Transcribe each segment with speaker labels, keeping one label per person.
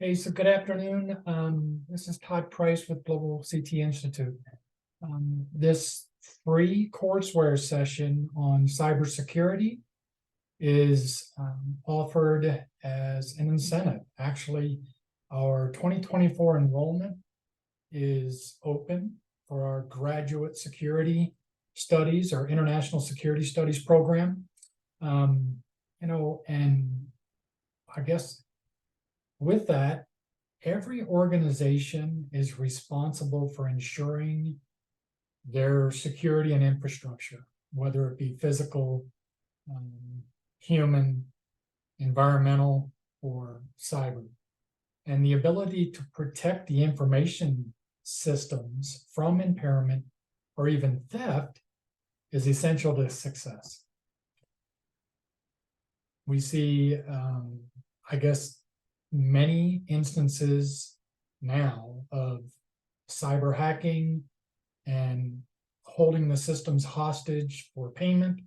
Speaker 1: Hey, so good afternoon. This is Todd Price with Global CT Institute. This free courseware session on cybersecurity is offered as an incentive. Actually, our 2024 enrollment is open for our graduate security studies or international security studies program. And I guess with that, every organization is responsible for ensuring their security and infrastructure, whether it be physical, human, environmental, or cyber. And the ability to protect the information systems from impairment or even theft is essential to success. We see, I guess, many instances now of cyber hacking and holding the systems hostage for payment,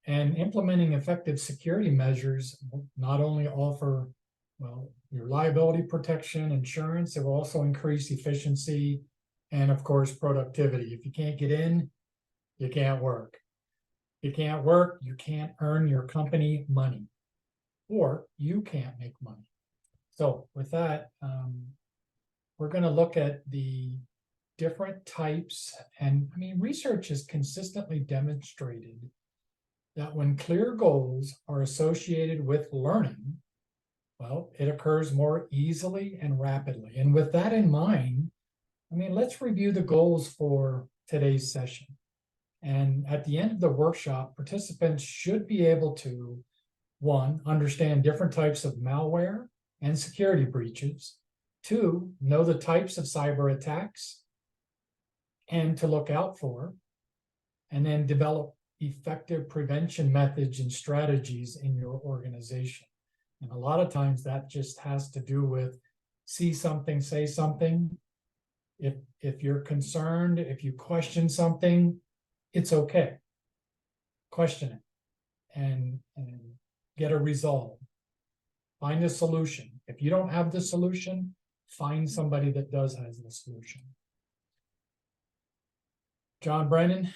Speaker 1: and implementing effective security measures not only offer, well, your liability protection, insurance, it will also increase efficiency and, of course, productivity. If you can't get in, you can't work. If you can't work, you can't earn your company money, or you can't make money. So with that, we're going to look at the different types. And I mean, research has consistently demonstrated that when clear goals are associated with learning, well, it occurs more easily and rapidly. And with that in mind, I mean, let's review the goals for today's session. And at the end of the workshop, participants should be able to, one, understand different types of malware and security breaches. Two, know the types of cyber attacks and to look out for. And then develop effective prevention methods and strategies in your organization. And a lot of times that just has to do with see something, say something. If you're concerned, if you question something, it's okay. Question it and get a resolve. Find a solution. If you don't have the solution, find somebody that does has the solution. John Brennan,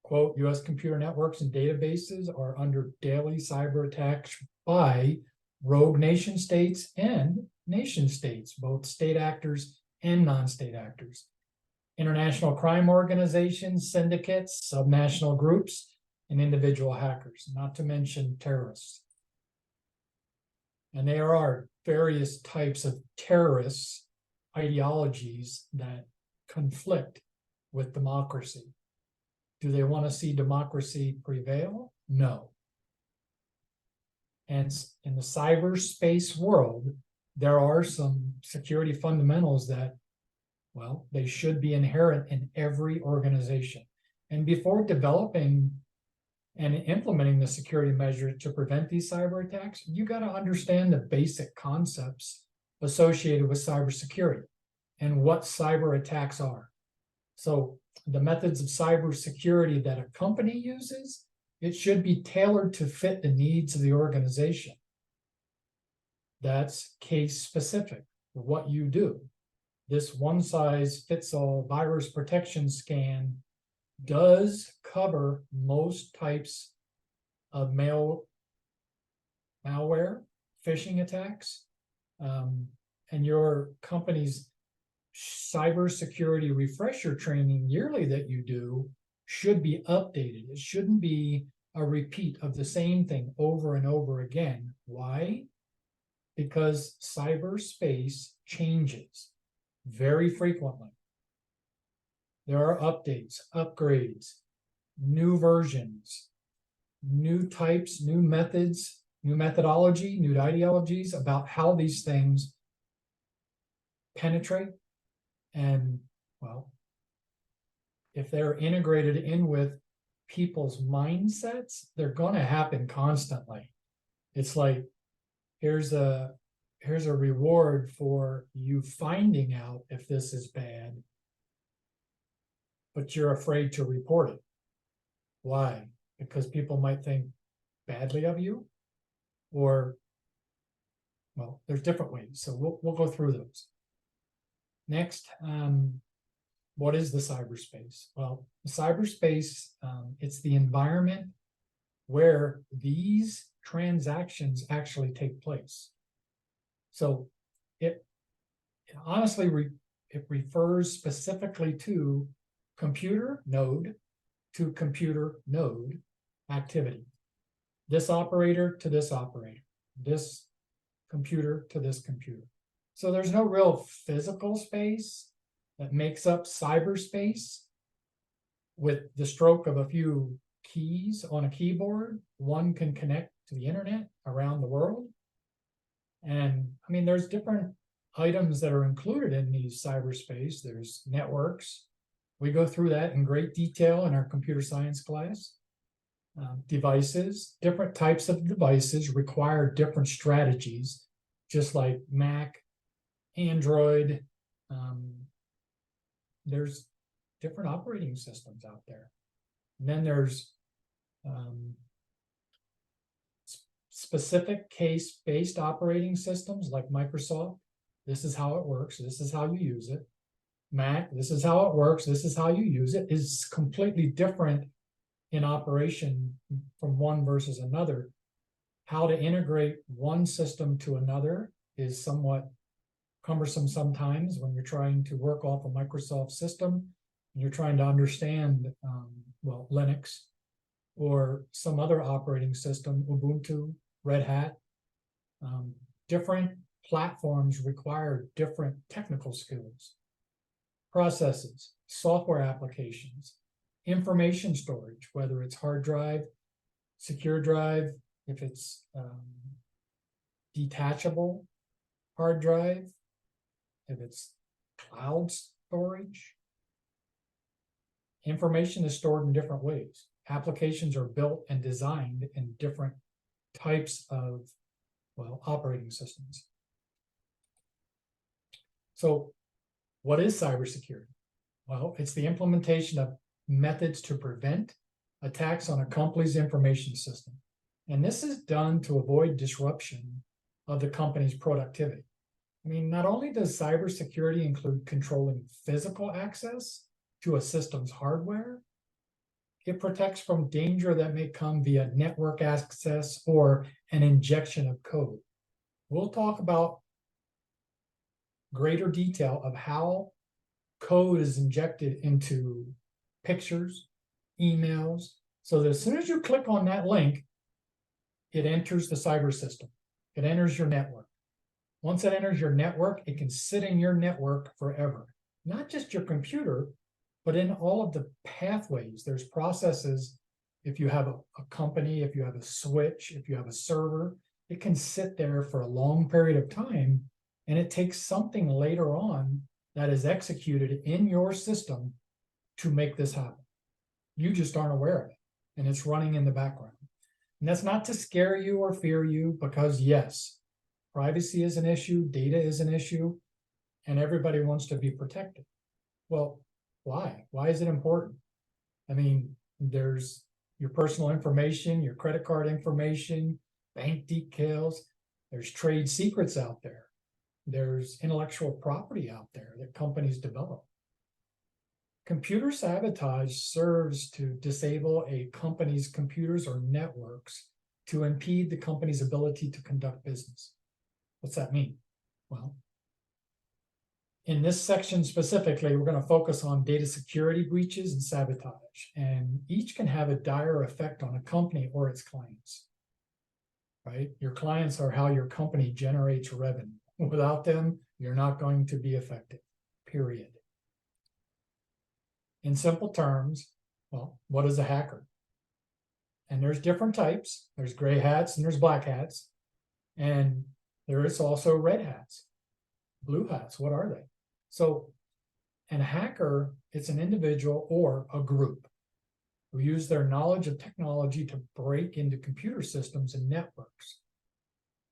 Speaker 1: quote, U.S. computer networks and databases are under daily cyber attacks by rogue nation states and nation states, both state actors and non-state actors. International crime organizations, syndicates, subnational groups, and individual hackers, not to mention terrorists. And there are various types of terrorist ideologies that conflict with democracy. Do they want to see democracy prevail? No. And in the cyberspace world, there are some security fundamentals that, well, they should be inherent in every organization. And before developing and implementing the security measures to prevent these cyber attacks, you got to understand the basic concepts associated with cybersecurity and what cyber attacks are. So the methods of cybersecurity that a company uses, it should be tailored to fit the needs of the organization. That's case specific for what you do. This one-size-fits-all virus protection scan does cover most types of malware, phishing attacks, and your company's cybersecurity refresher training yearly that you do should be updated. It shouldn't be a repeat of the same thing over and over again. Why? Because cyberspace changes very frequently. There are updates, upgrades, new versions, new types, new methods, new methodology, new ideologies about how these things penetrate. And, well, if they're integrated in with people's mindsets, they're going to happen constantly. It's like, here's a reward for you finding out if this is bad, but you're afraid to report it. Why? Because people might think badly of you? or, well, there's different ways. So we'll go through those. Next, what is the cyberspace? Well, the cyberspace, it's the environment where these transactions actually take place. So it honestly it refers specifically to computer node to computer node activity. This operator to this operator, this computer to this computer. So there's no real physical space that makes up cyberspace. With the stroke of a few keys on a keyboard, one can connect to the internet around the world. And I mean, there's different items that are included in these cyberspace. There's networks. We go through that in great detail in our computer science class. Devices, different types of devices require different strategies, just like Mac, Android. There's different operating systems out there. And then there's specific case-based operating systems like Microsoft. This is how it works. This is how you use it. Mac, this is how it works. This is how you use it. Is completely different in operation from one versus another. How to integrate one system to another is somewhat cumbersome sometimes when you're trying to work off a Microsoft system and you're trying to understand, well, Linux or some other operating system, Ubuntu, Red Hat. Different platforms require different technical skills. Processes, software applications, information storage, whether it's hard drive, secure drive, if it's detachable hard drive, if it's cloud storage. Information is stored in different ways. Applications are built and designed in different types of, well, operating systems. So what is cybersecurity? Well, it's the implementation of methods to prevent attacks on a company's information system. And this is done to avoid disruption of the company's productivity. I mean, not only does cybersecurity include controlling physical access to a system's hardware, it protects from danger that may come via network access or an injection of code. We'll talk about greater detail of how code is injected into pictures, emails, so that as soon as you click on that link, it enters the cyber system. It enters your network. Once it enters your network, it can sit in your network forever. Not just your computer, but in all of the pathways. There's processes. If you have a company, if you have a switch, if you have a server, it can sit there for a long period of time, and it takes something later on that is executed in your system to make this happen. You just aren't aware of it, and it's running in the background. And that's not to scare you or fear you, because yes, privacy is an issue, data is an issue, and everybody wants to be protected. Well, why? Why is it important? I mean, there's your personal information, your credit card information, bank details. There's trade secrets out there. There's intellectual property out there that companies develop. Computer sabotage serves to disable a company's computers or networks to impede the company's ability to conduct business. What's that mean? Well, in this section specifically, we're going to focus on data security breaches and sabotage, and each can have a dire effect on a company or its clients, right? Your clients are how your company generates revenue. Without them, you're not going to be effective, period. In simple terms, well, what is a hacker? And there's different types. There's gray hats and there's black hats. And there is also red hats, blue hats. What are they? So a hacker, it's an individual or a group who use their knowledge of technology to break into computer systems and networks.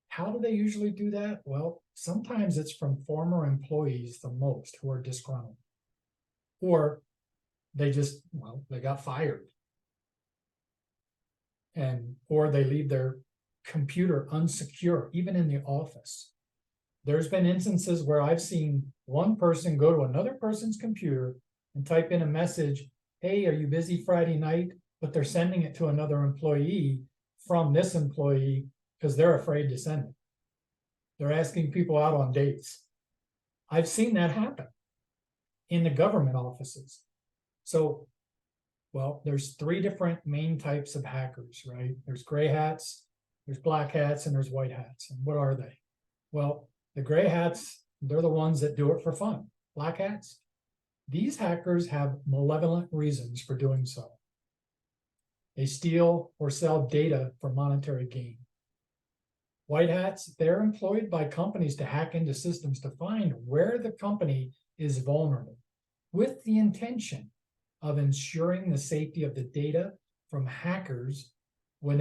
Speaker 1: How do they usually do that? Well, sometimes it's from former employees the most who are disgruntled. Or they just, well, they got fired. Or they leave their computer unsecure, even in the office. There's been instances where I've seen one person go to another person's computer and type in a message, hey, are you busy Friday night? But they're sending it to another employee from this employee because they're afraid to send it. They're asking people out on dates. I've seen that happen in the government offices. So, well, there's three different main types of hackers, right? There's gray hats, there's black hats, and there's white hats. And what are they? Well, the gray hats, they're the ones that do it for fun. Black hats, these hackers have malevolent reasons for doing so. They steal or sell data for monetary gain. White hats, they're employed by companies to hack into systems to find where the company is vulnerable with the intention of ensuring the safety of the data from hackers with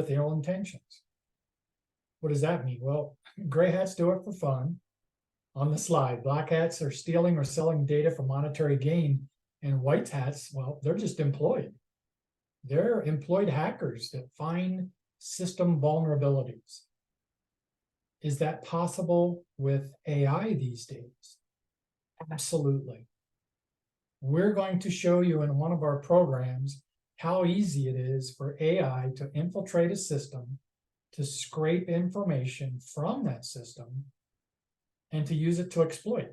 Speaker 1: ill intentions. What does that mean? Well, gray hats do it for fun. On the slide, black hats are stealing or selling data for monetary gain, and white hats, well, they're just employed. They're employed hackers that find system vulnerabilities. Is that possible with AI these days? Absolutely. We're going to show you in one of our programs how easy it is for AI to infiltrate a system, to scrape information from that system, and to use it to exploit.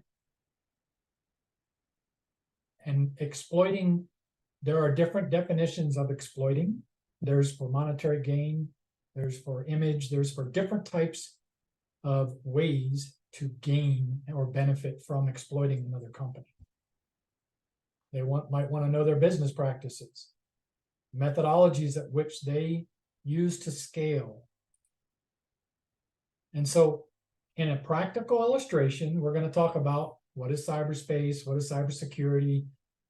Speaker 1: And exploiting, there are different definitions of exploiting. There's for monetary gain, there's for image, there's for different types of ways to gain or benefit from exploiting another company. They might want to know their business practices, methodologies at which they use to scale. And so in a practical illustration, we're going to talk about what is cyberspace, what is cybersecurity,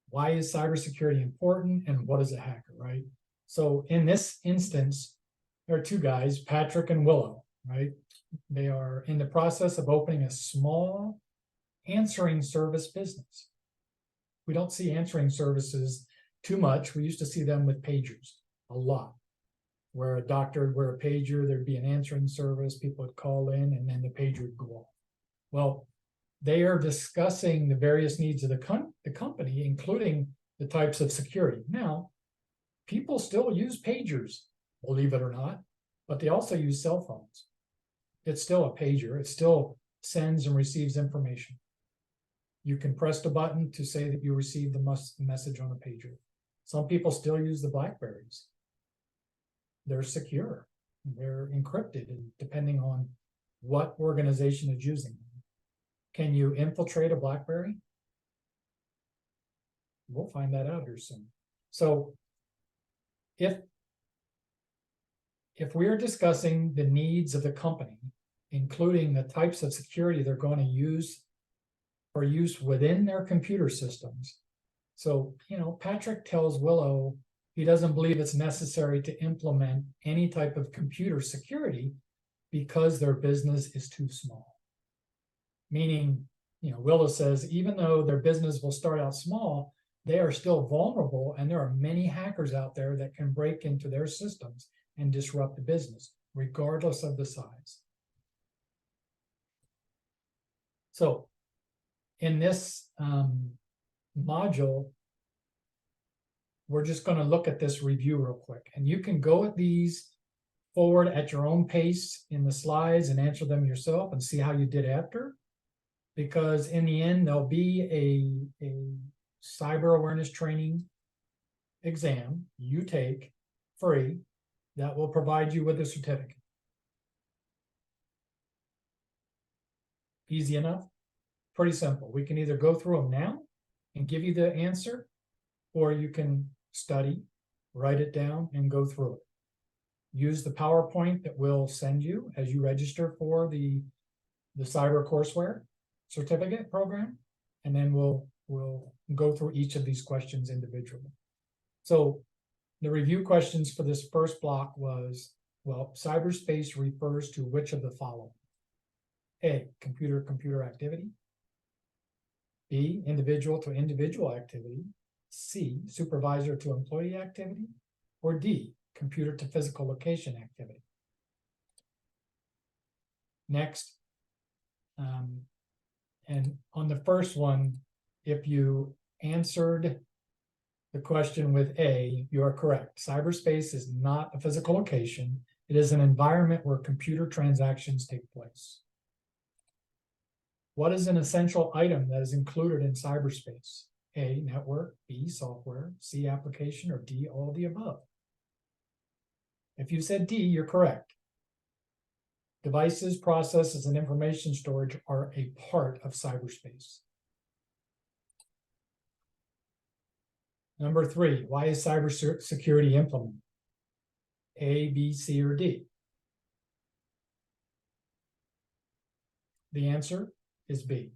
Speaker 1: why is cybersecurity important, and what is a hacker, right? So in this instance, there are two guys, Patrick and Willow, right? They are in the process of opening a small answering service business. We don't see answering services too much. We used to see them with pagers a lot, where a doctor would wear a pager, there'd be an answering service, people would call in, and then the pager would go off. Well, they are discussing the various needs of the company, including the types of security. Now, people still use pagers, believe it or not, but they also use cell phones. It's still a pager. It still sends and receives information. You can press the button to say that you received the message on a pager. Some people still use the BlackBerries. They're secure. They're encrypted, and depending on what organization is using them. Can you infiltrate a BlackBerry? We'll find that out here soon. So if we are discussing the needs of the company, including the types of security they're going to use for use within their computer systems. So, Patrick tells Willow he doesn't believe it's necessary to implement any type of computer security because their business is too small. Meaning, Willow says, even though their business will start out small, they are still vulnerable, and there are many hackers out there that can break into their systems and disrupt the business, regardless of the size. So in this module, we're just going to look at this review real quick. And you can go at these forward at your own pace in the slides and answer them yourself and see how you did after. Because in the end, there'll be a cyber awareness training exam you take free that will provide you with a certificate. Easy enough? Pretty simple. We can either go through them now and give you the answer, or you can study, write it down, and go through it. Use the PowerPoint that we'll send you as you register for the cyber courseware certificate program, and then we'll go through each of these questions individually. So the review questions for this first block was, well, cyberspace refers to which of the following? A, computer-computer activity. B, individual-to-individual activity. C, supervisor-to-employee activity. Or D, computer-to-physical location activity. Next. And on the first one, if you answered the question with A, you are correct. Cyberspace is not a physical location. It is an environment where computer transactions take place. What is an essential item that is included in cyberspace? A, network, B, software, C, application, or D, all of the above? If you said D, you're correct. Devices, processes, and information storage are a part of cyberspace. Number 3, why is cybersecurity implemented? A, B, C, or D? The answer is B.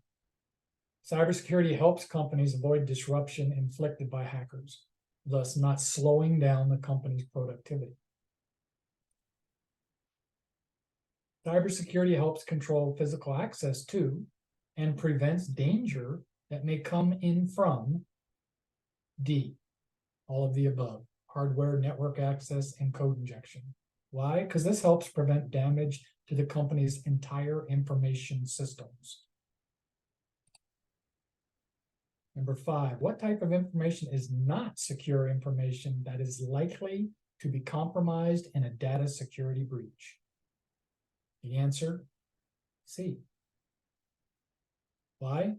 Speaker 1: Cybersecurity helps companies avoid disruption inflicted by hackers, thus not slowing down the company's productivity. Cybersecurity helps control physical access to and prevents danger that may come in from D, all of the above, hardware, network access, and code injection. Why? Because this helps prevent damage to the company's entire information systems. Number 5, what type of information is not secure information that is likely to be compromised in a data security breach? The answer, C. Why?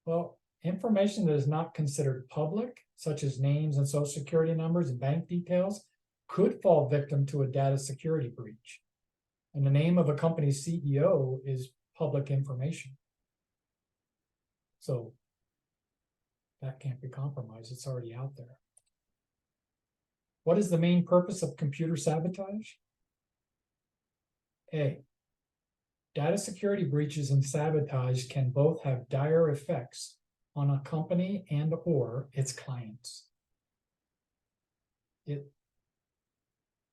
Speaker 1: Well, information that is not considered public, such as names and social security numbers and bank details, could fall victim to a data security breach. And the name of a company's CEO is public information. So that can't be compromised. It's already out there. What is the main purpose of computer sabotage? A, data security breaches and sabotage can both have dire effects on a company and or its clients. The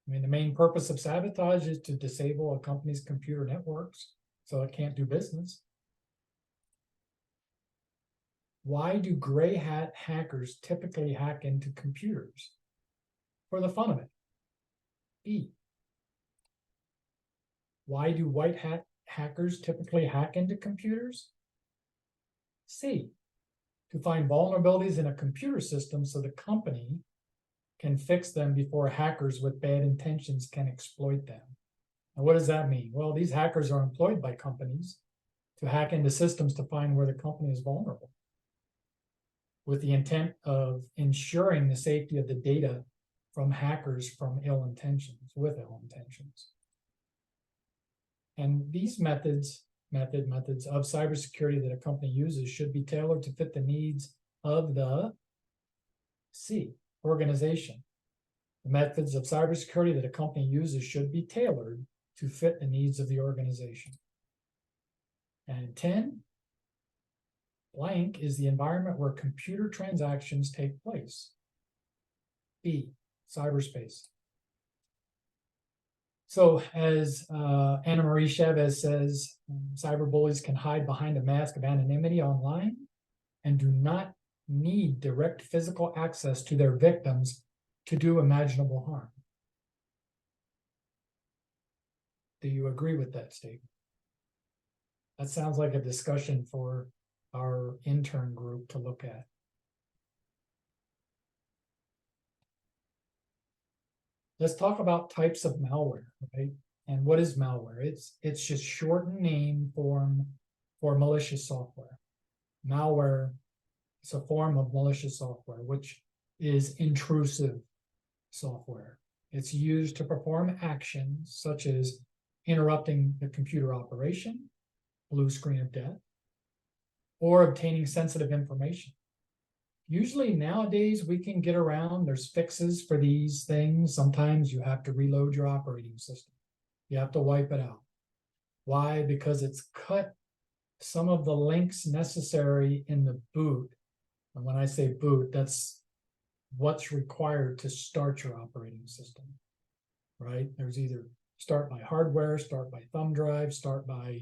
Speaker 1: main purpose of sabotage is to disable a company's computer networks so it can't do business. Why do gray hat hackers typically hack into computers? For the fun of it. B. Why do white hat hackers typically hack into computers? C. To find vulnerabilities in a computer system so the company can fix them before hackers with bad intentions can exploit them. And what does that mean? Well, these hackers are employed by companies to hack into systems to find where the company is vulnerable, with the intent of ensuring the safety of the data from hackers with ill intentions. And these methods of cybersecurity that a company uses should be tailored to fit the needs of the C, organization. The methods of cybersecurity that a company uses should be tailored to fit the needs of the organization. And 10, blank is the environment where computer transactions take place. B, cyberspace. So as Anna Marie Chavez says, cyberbullies can hide behind a mask of anonymity online and do not need direct physical access to their victims to do imaginable harm. Do you agree with that statement? That sounds like a discussion for our intern group to look at. Let's talk about types of malware, okay? And what is malware? It's just shortened name form for malicious software. Malware is a form of malicious software, which is intrusive software. It's used to perform actions such as interrupting the computer operation, blue screen of death, or obtaining sensitive information. Usually nowadays we can get around, there's fixes for these things. Sometimes you have to reload your operating system. You have to wipe it out. Why? Because it's cut some of the links necessary in the boot. And when I say boot, that's what's required to start your operating system, right? There's either start by hardware, start by thumb drive, start by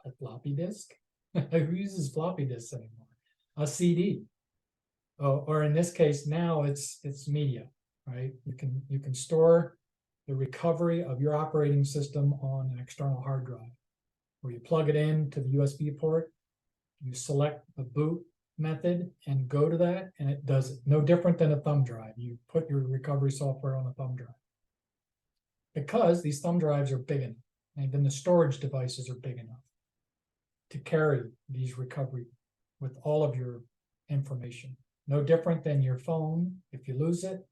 Speaker 1: a floppy disk. Who uses floppy disks anymore? A CD. Oh, or in this case now it's media, right? You can store the recovery of your operating system on an external hard drive, where you plug it in to the USB port, you select the boot method and go to that, and it does it. No different than a thumb drive. You put your recovery software on a thumb drive. Because these thumb drives are big enough, and then the storage devices are big enough to carry these recovery with all of your information. No different than your phone. If you lose it,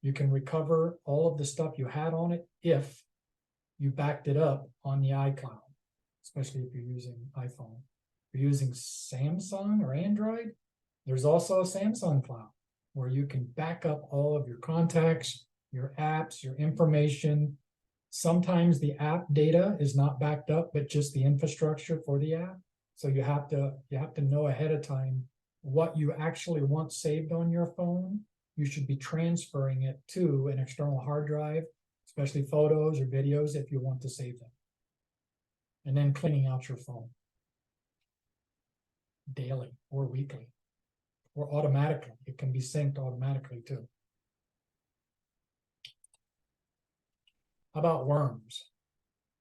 Speaker 1: you can recover all of the stuff you had on it if you backed it up on the iCloud, especially if you're using iPhone. If you're using Samsung or Android, there's also a Samsung Cloud where you can back up all of your contacts, your apps, your information. Sometimes the app data is not backed up, but just the infrastructure for the app. So you have to know ahead of time what you actually want saved on your phone. You should be transferring it to an external hard drive, especially photos or videos if you want to save them. And then cleaning out your phone daily or weekly or automatically. It can be synced automatically too. How about worms?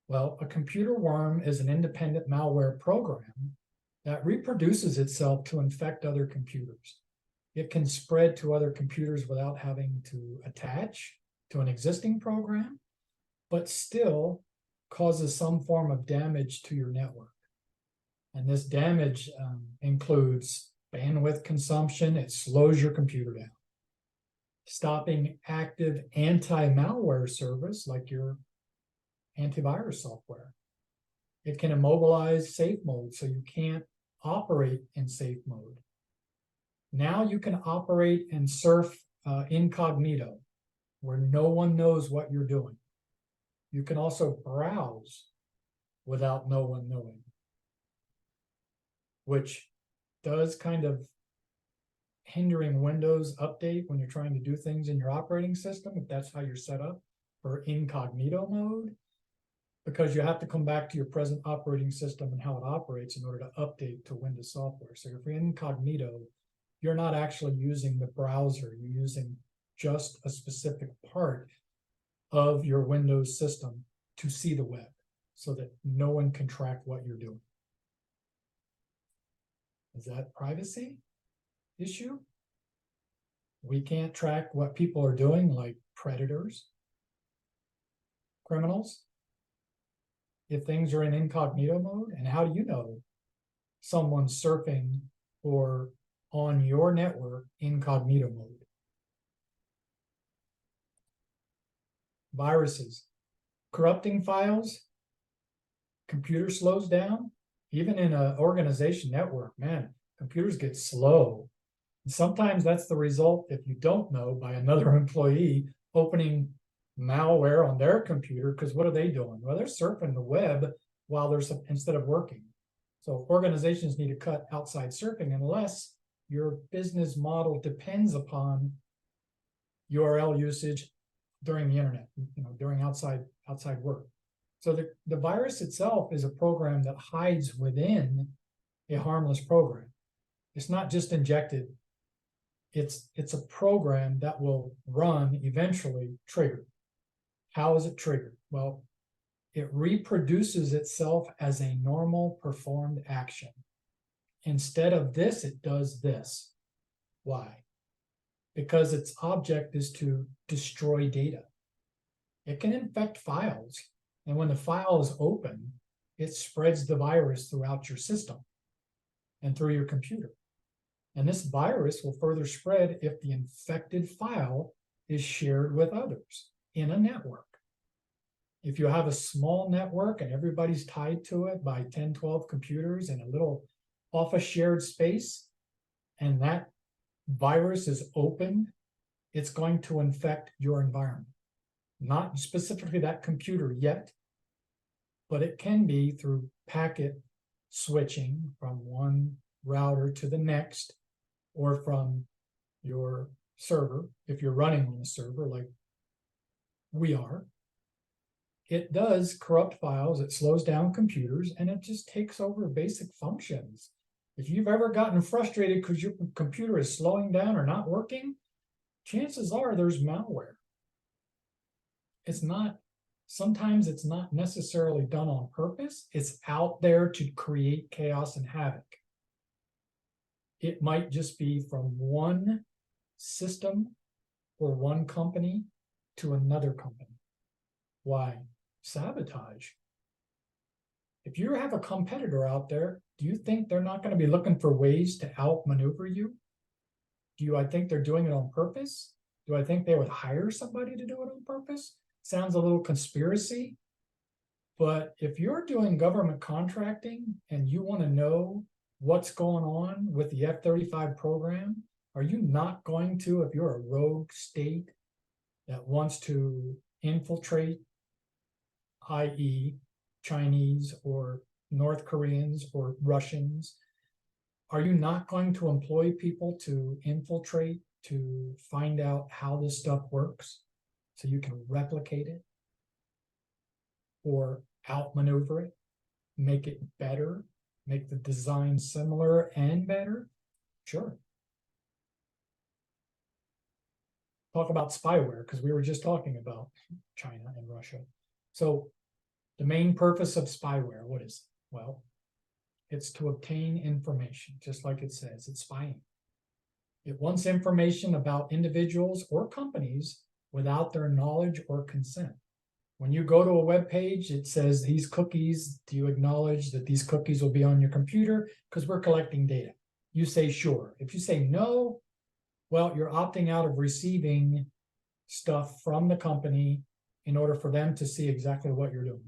Speaker 1: Well, a computer worm is an independent malware program that reproduces itself to infect other computers. It can spread to other computers without having to attach to an existing program, but still causes some form of damage to your network. And this damage includes bandwidth consumption. It slows your computer down. Stopping active anti-malware service like your antivirus software. It can immobilize safe mode, so you can't operate in safe mode. Now you can operate and surf incognito, where no one knows what you're doing. You can also browse without no one knowing, which does kind of hindering Windows update when you're trying to do things in your operating system, if that's how you're set up for incognito mode, because you have to come back to your present operating system and how it operates in order to update to Windows software. So if you're incognito, you're not actually using the browser, you're using just a specific part of your Windows system to see the web so that no one can track what you're doing. Is that privacy issue? We can't track what people are doing, like predators, criminals, if things are in incognito mode. And how do you know someone's surfing or on your network incognito mode? Viruses, corrupting files, computer slows down. Even in an organization network, man, computers get slow. And sometimes that's the result, if you don't know, by another employee opening malware on their computer, because what are they doing? Well, they're surfing the web while they're instead of working. So organizations need to cut outside surfing unless your business model depends upon URL usage during the internet, during outside work. So the virus itself is a program that hides within a harmless program. It's not just injected. It's a program that will run, eventually trigger. How is it triggered? Well, it reproduces itself as a normal performed action. Instead of this, it does this. Why? Because its object is to destroy data. It can infect files, and when the file is open, it spreads the virus throughout your system and through your computer. And this virus will further spread if the infected file is shared with others in a network. If you have a small network and everybody's tied to it by 10, 12 computers in a little office shared space, and that virus is opened, it's going to infect your environment. Not specifically that computer yet, but it can be through packet switching from one router to the next, or from your server, if you're running on a server like we are. It does corrupt files, it slows down computers, and it just takes over basic functions. If you've ever gotten frustrated because your computer is slowing down or not working, chances are there's malware. it's not, sometimes it's not necessarily done on purpose. It's out there to create chaos and havoc. It might just be from one system or one company to another company. Why? Sabotage. If you have a competitor out there, do you think they're not going to be looking for ways to outmaneuver you? I think they're doing it on purpose? Do I think they would hire somebody to do it on purpose? Sounds a little conspiracy. But if you're doing government contracting and you want to know what's going on with the F-35 program, are you not going to, if you're a rogue state that wants to infiltrate, i.e. Chinese or North Koreans or Russians, are you not going to employ people to infiltrate, to find out how this stuff works so you can replicate it or outmaneuver it, make it better, make the design similar and better? Sure. Talk about spyware, because we were just talking about China and Russia. So the main purpose of spyware, what is it? Well, it's to obtain information, just like it says, it's spying. It wants information about individuals or companies without their knowledge or consent. When you go to a web page, it says these cookies, do you acknowledge that these cookies will be on your computer? Because we're collecting data. You say sure. If you say no, well, you're opting out of receiving stuff from the company in order for them to see exactly what you're doing.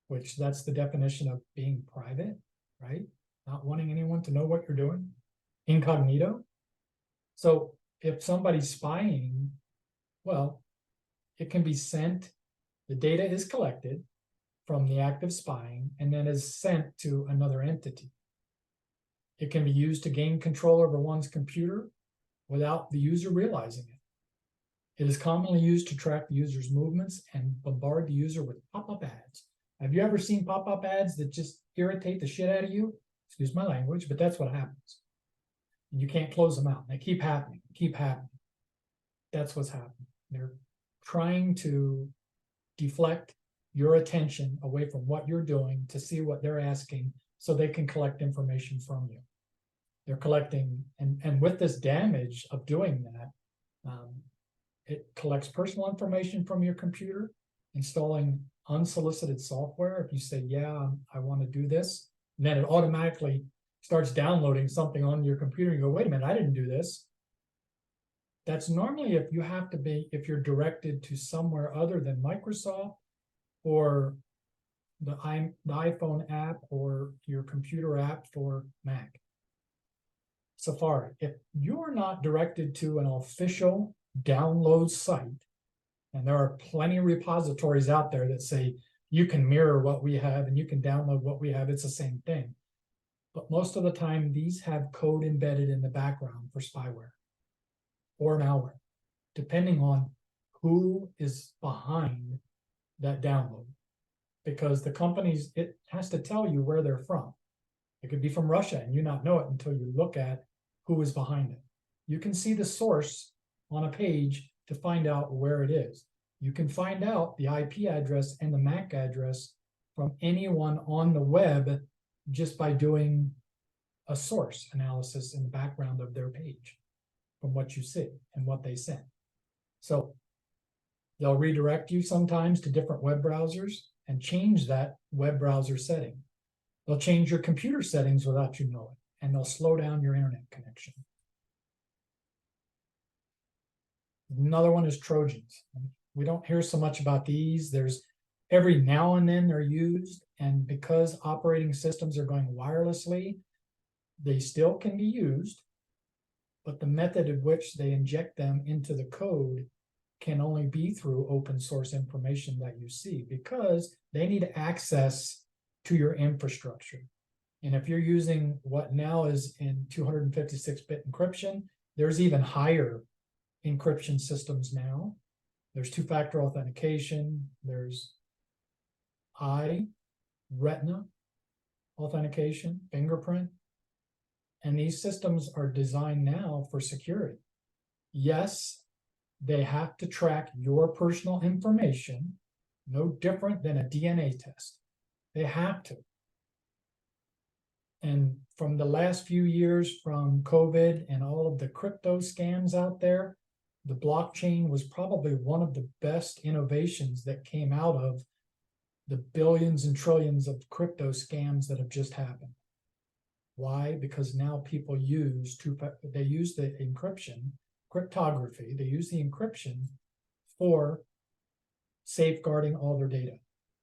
Speaker 1: Which that's the definition of being private, right? Not wanting anyone to know what you're doing. Incognito. So if somebody's spying, well, it can be sent, the data is collected from the act of spying and then is sent to another entity. It can be used to gain control over one's computer without the user realizing it. It is commonly used to track the user's movements and bombard the user with pop-up ads. Have you ever seen pop-up ads that just irritate the shit out of you? Excuse my language, but that's what happens. And you can't close them out. They keep happening, keep happening. That's what's happening. They're trying to deflect your attention away from what you're doing to see what they're asking so they can collect information from you. They're collecting, and with this damage of doing that, it collects personal information from your computer, installing unsolicited software. If you say, yeah, I want to do this, and then it automatically starts downloading something on your computer, and you go, wait a minute, I didn't do this. That's normally if you have to be, if you're directed to somewhere other than Microsoft or the iPhone app or your computer app for Mac. Safari. If you're not directed to an official download site, and there are plenty of repositories out there that say you can mirror what we have and you can download what we have, it's the same thing. But most of the time, these have code embedded in the background for spyware or malware, depending on who is behind that download. Because the companies, it has to tell you where they're from. It could be from Russia and you not know it until you look at who is behind it. You can see the source on a page to find out where it is. You can find out the IP address and the MAC address from anyone on the web just by doing a source analysis in the background of their page from what you see and what they sent. So they'll redirect you sometimes to different web browsers and change that web browser setting. They'll change your computer settings without you knowing, and they'll slow down your internet connection. Another one is Trojans. We don't hear so much about these. There's every now and then they're used, and because operating systems are going wirelessly, they still can be used, but the method in which they inject them into the code can only be through open source information that you see, because they need access to your infrastructure. And if you're using what now is in 256-bit encryption, there's even higher encryption systems now. There's two-factor authentication, there's retina authentication, fingerprint, and these systems are designed now for security. Yes, they have to track your personal information, no different than a DNA test. They have to. And from the last few years, from COVID and all of the crypto scams out there, the blockchain was probably one of the best innovations that came out of the billions and trillions of crypto scams that have just happened. Why? Because now people use they use the encryption, cryptography, they use the encryption for safeguarding all their data,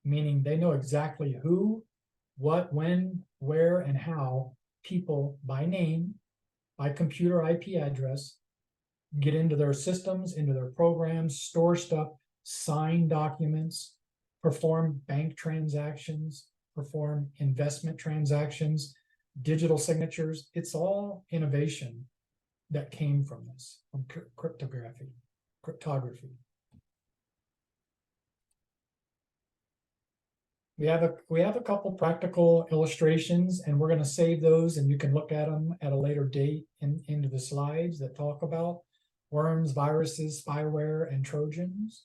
Speaker 1: meaning they know exactly who, what, when, where, and how people by name, by computer IP address, get into their systems, into their programs, store stuff, sign documents, perform bank transactions, perform investment transactions, digital signatures. It's all innovation that came from this, from cryptography. We have a couple practical illustrations, and we're going to save those, and you can look at them at a later date into the slides that talk about worms, viruses, spyware, and Trojans.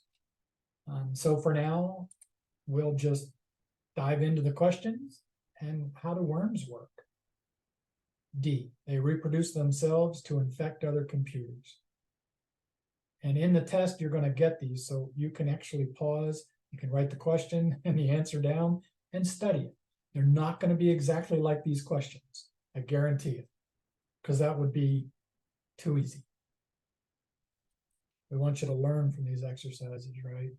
Speaker 1: So for now, we'll just dive into the questions. And how do worms work? D, they reproduce themselves to infect other computers. And in the test, you're going to get these, so you can actually pause. You can write the question and the answer down and study it. They're not going to be exactly like these questions, I guarantee it, because that would be too easy. We want you to learn from these exercises, right?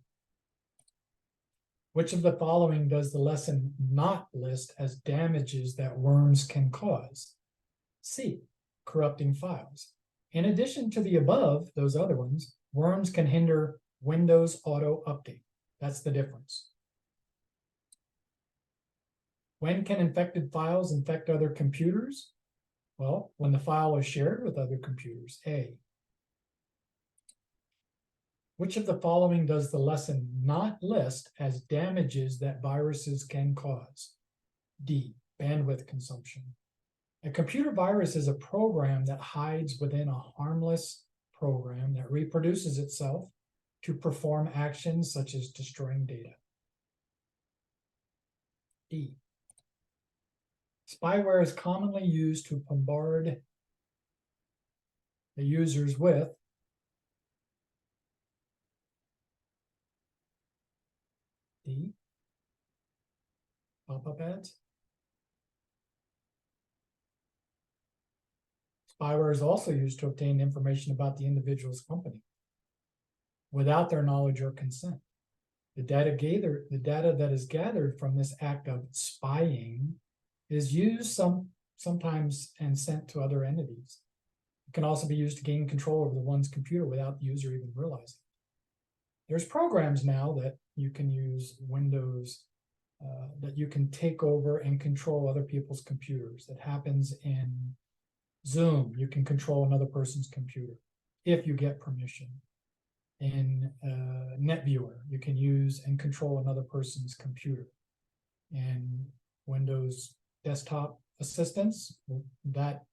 Speaker 1: Which of the following does the lesson not list as damages that worms can cause? C, corrupting files. In addition to the above, those other ones, worms can hinder Windows auto update. That's the difference. When can infected files infect other computers? Well, when the file is shared with other computers. A. Which of the following does the lesson not list as damages that viruses can cause? D. Bandwidth consumption. A computer virus is a program that hides within a harmless program that reproduces itself to perform actions such as destroying data. E. Spyware is commonly used to bombard the users with D. Pop-up ads. Spyware is also used to obtain information about the individual's company without their knowledge or consent. The data that is gathered from this act of spying is used sometimes and sent to other entities. It can also be used to gain control over the one's computer without the user even realizing. There's programs now that you can use Windows that you can take over and control other people's computers. That happens in Zoom. You can control another person's computer if you get permission. In NetViewer, you can use and control another person's computer. And Windows desktop assistants, that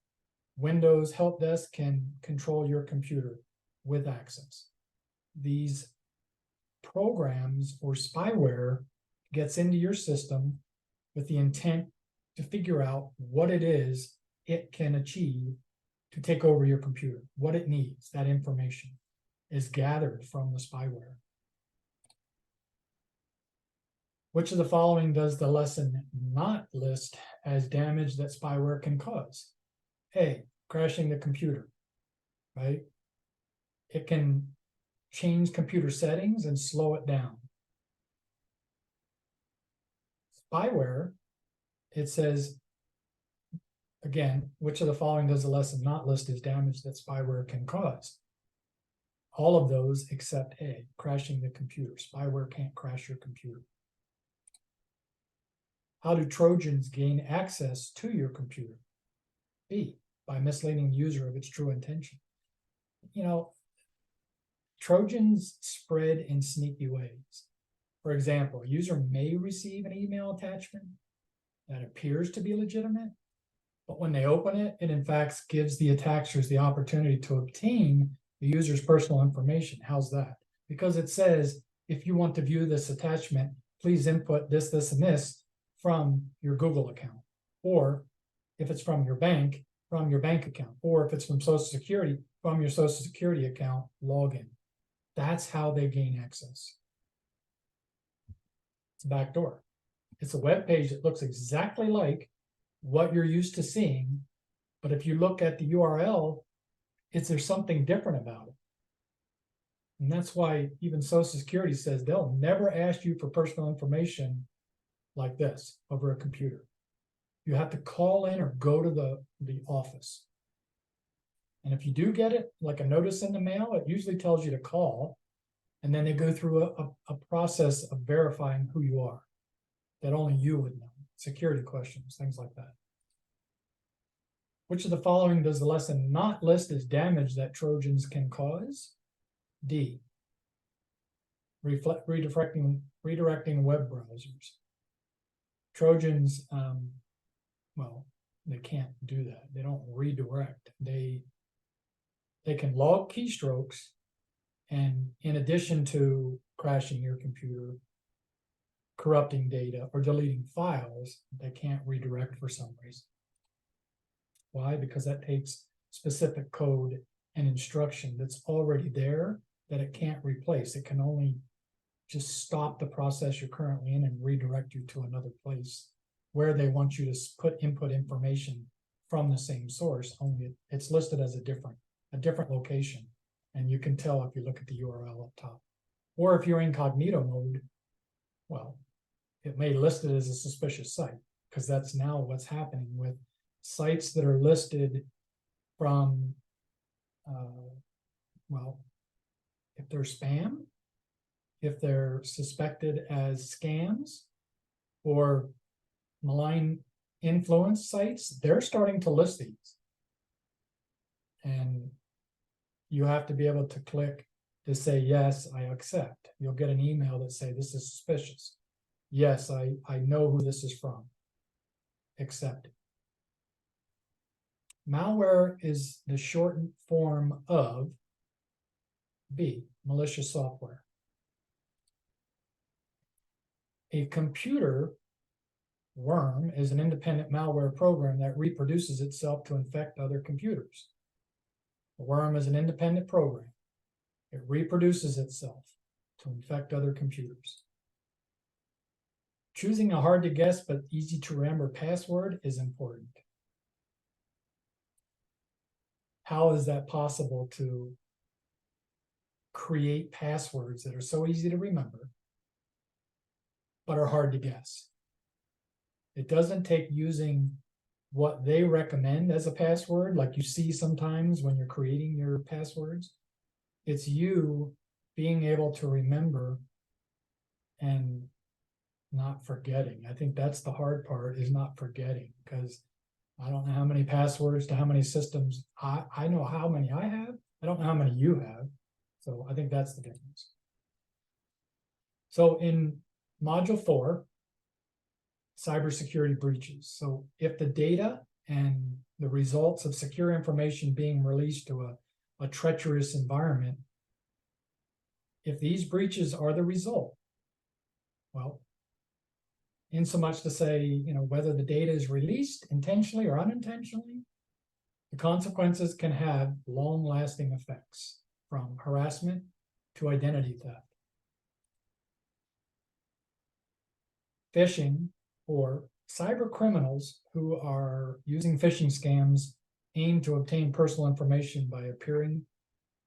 Speaker 1: Windows help desk can control your computer with access. These programs or spyware gets into your system with the intent to figure out what it is it can achieve to take over your computer, what it needs. That information is gathered from the spyware. Which of the following does the lesson not list as damage that spyware can cause? A, crashing the computer, right? It can change computer settings and slow it down. Spyware, it says, again, which of the following does the lesson not list as damage that spyware can cause? All of those except A, crashing the computer. Spyware can't crash your computer. How do Trojans gain access to your computer? B, by misleading the user of its true intention. You know, Trojans spread in sneaky ways. For example, a user may receive an email attachment that appears to be legitimate, but when they open it, it in fact gives the attackers the opportunity to obtain the user's personal information. How's that? Because it says, if you want to view this attachment, please input this, this, and this from your Google account. Or if it's from your bank account. Or if it's from Social Security, from your Social Security account, login. That's how they gain access. It's a backdoor. It's a web page that looks exactly like what you're used to seeing, but if you look at the URL, there's something different about it. And that's why even Social Security says they'll never ask you for personal information like this over a computer. You have to call in or go to the office. And if you do get it, like a notice in the mail, it usually tells you to call, and then they go through a process of verifying who you are that only you would know. Security questions, things like that. Which of the following does the lesson not list as damage that Trojans can cause? D. Redirecting web browsers. Trojans, well, they can't do that. They don't redirect. They can log keystrokes, and in addition to crashing your computer, corrupting data, or deleting files, they can't redirect for some reason. Why? Because that takes specific code and instruction that's already there that it can't replace. It can only just stop the process you're currently in and redirect you to another place where they want you to input information from the same source, only it's listed as a different location. And you can tell if you look at the URL up top. Or if you're incognito mode, well, it may list it as a suspicious site, because that's now what's happening with sites that are listed from, well, if they're spam, if they're suspected as scams or malign influence sites, they're starting to list these. And you have to be able to click to say, yes, I accept. You'll get an email that say, this is suspicious. Yes, I know who this is from. Accept it. Malware is the shortened form of B, malicious software. A computer worm is an independent malware program that reproduces itself to infect other computers. A worm is an independent program. It reproduces itself to infect other computers. Choosing a hard to guess but easy to remember password is important. How is that possible to create passwords that are so easy to remember but are hard to guess? It doesn't take using what they recommend as a password, like you see sometimes when you're creating your passwords. It's you being able to remember and not forgetting. I think that's the hard part, is not forgetting, because I don't know how many passwords to how many systems. I know how many I have. I don't know how many you have. So I think that's the difference. So in Module 4, cybersecurity breaches. So if the data and the results of secure information being released to a treacherous environment, if these breaches are the result, well, in so much to say, whether the data is released intentionally or unintentionally, the consequences can have long-lasting effects, from harassment to identity theft. Phishing, or cyber criminals who are using phishing scams, aim to obtain personal information by appearing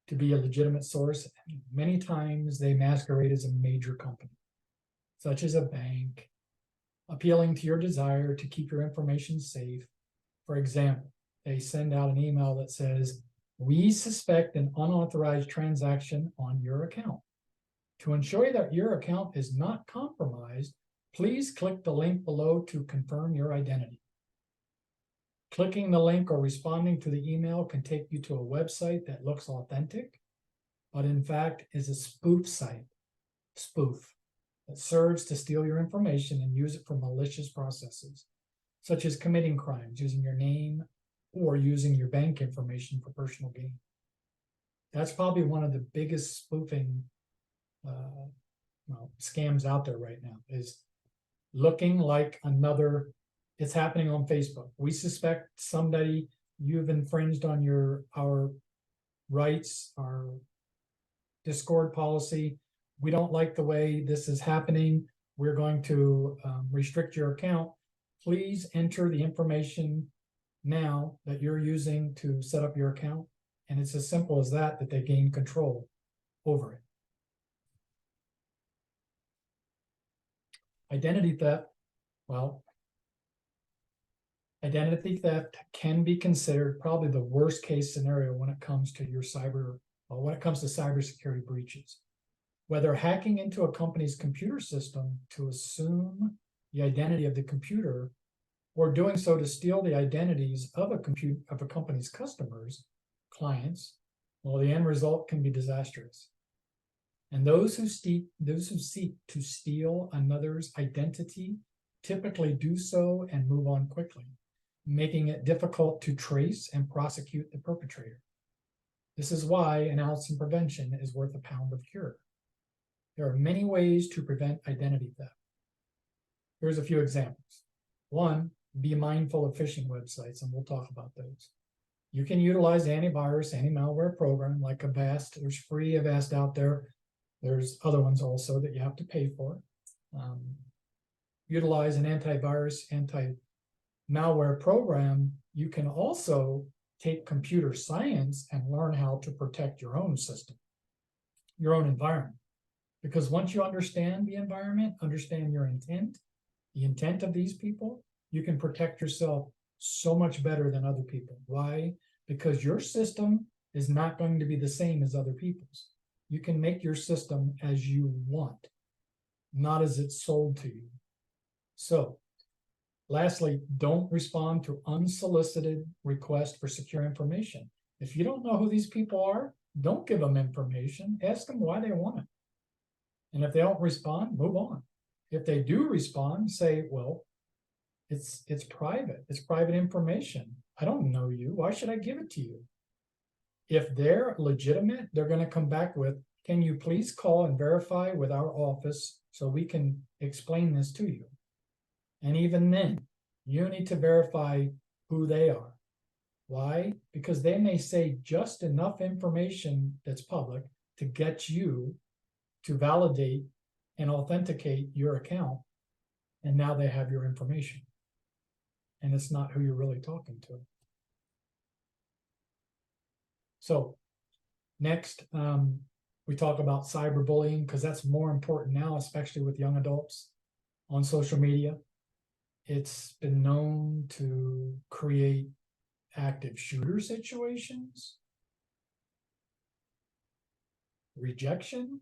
Speaker 1: to be a legitimate source. Many times they masquerade as a major company, such as a bank, appealing to your desire to keep your information safe. For example, they send out an email that says, we suspect an unauthorized transaction on your account. To ensure that your account is not compromised, please click the link below to confirm your identity. Clicking the link or responding to the email can take you to a website that looks authentic, but in fact is a spoof site, that serves to steal your information and use it for malicious processes, such as committing crimes using your name or using your bank information for personal gain. That's probably one of the biggest spoofing scams out there right now, is looking like another. It's happening on Facebook. We suspect somebody, you've infringed on our rights, our Discord policy. We don't like the way this is happening. We're going to restrict your account. Please enter the information now that you're using to set up your account. And it's as simple as that, that they gain control over it. Identity theft, well, identity theft can be considered probably the worst case scenario when it comes to cybersecurity breaches. Whether hacking into a company's computer system to assume the identity of the computer, or doing so to steal the identities of a company's customers, clients, well, the end result can be disastrous. And those who seek to steal another's identity typically do so and move on quickly, making it difficult to trace and prosecute the perpetrator. This is why an ounce in prevention is worth a pound of cure. There are many ways to prevent identity theft. Here's a few examples. One, be mindful of phishing websites, and we'll talk about those. You can utilize antivirus, anti-malware program like Avast. There's free Avast out there. There's other ones also that you have to pay for. Utilize an antivirus, anti-malware program. You can also take computer science and learn how to protect your own system, your own environment. Because once you understand the environment, understand your intent, the intent of these people, you can protect yourself so much better than other people. Why? Because your system is not going to be the same as other people's. You can make your system as you want, not as it's sold to you. So, lastly, don't respond to unsolicited requests for secure information. If you don't know who these people are, don't give them information. Ask them why they want it. And if they don't respond, move on. If they do respond, say, well, it's private. It's private information. I don't know you. Why should I give it to you? If they're legitimate, they're going to come back with, can you please call and verify with our office so we can explain this to you? And even then, you need to verify who they are. Why? Because they may say just enough information that's public to get you to validate and authenticate your account. And now they have your information. And it's not who you're really talking to. So next, we talk about cyberbullying, because that's more important now, especially with young adults on social media. It's been known to create active shooter situations, rejection.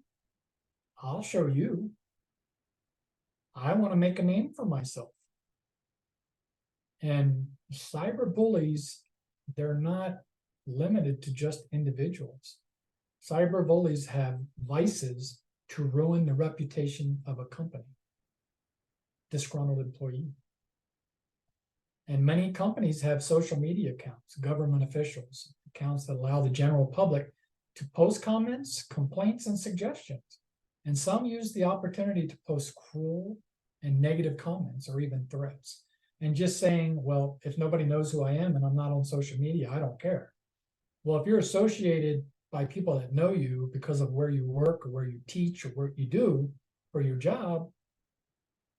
Speaker 1: I'll show you. I want to make a name for myself. And cyber bullies, they're not limited to just individuals. Cyber bullies have vices to ruin the reputation of a company. Disgruntled employee. And many companies have social media accounts, government officials, accounts that allow the general public to post comments, complaints, and suggestions. And some use the opportunity to post cruel and negative comments or even threats. And just saying, well, if nobody knows who I am and I'm not on social media, I don't care. Well, if you're associated by people that know you because of where you work or where you teach or what you do for your job,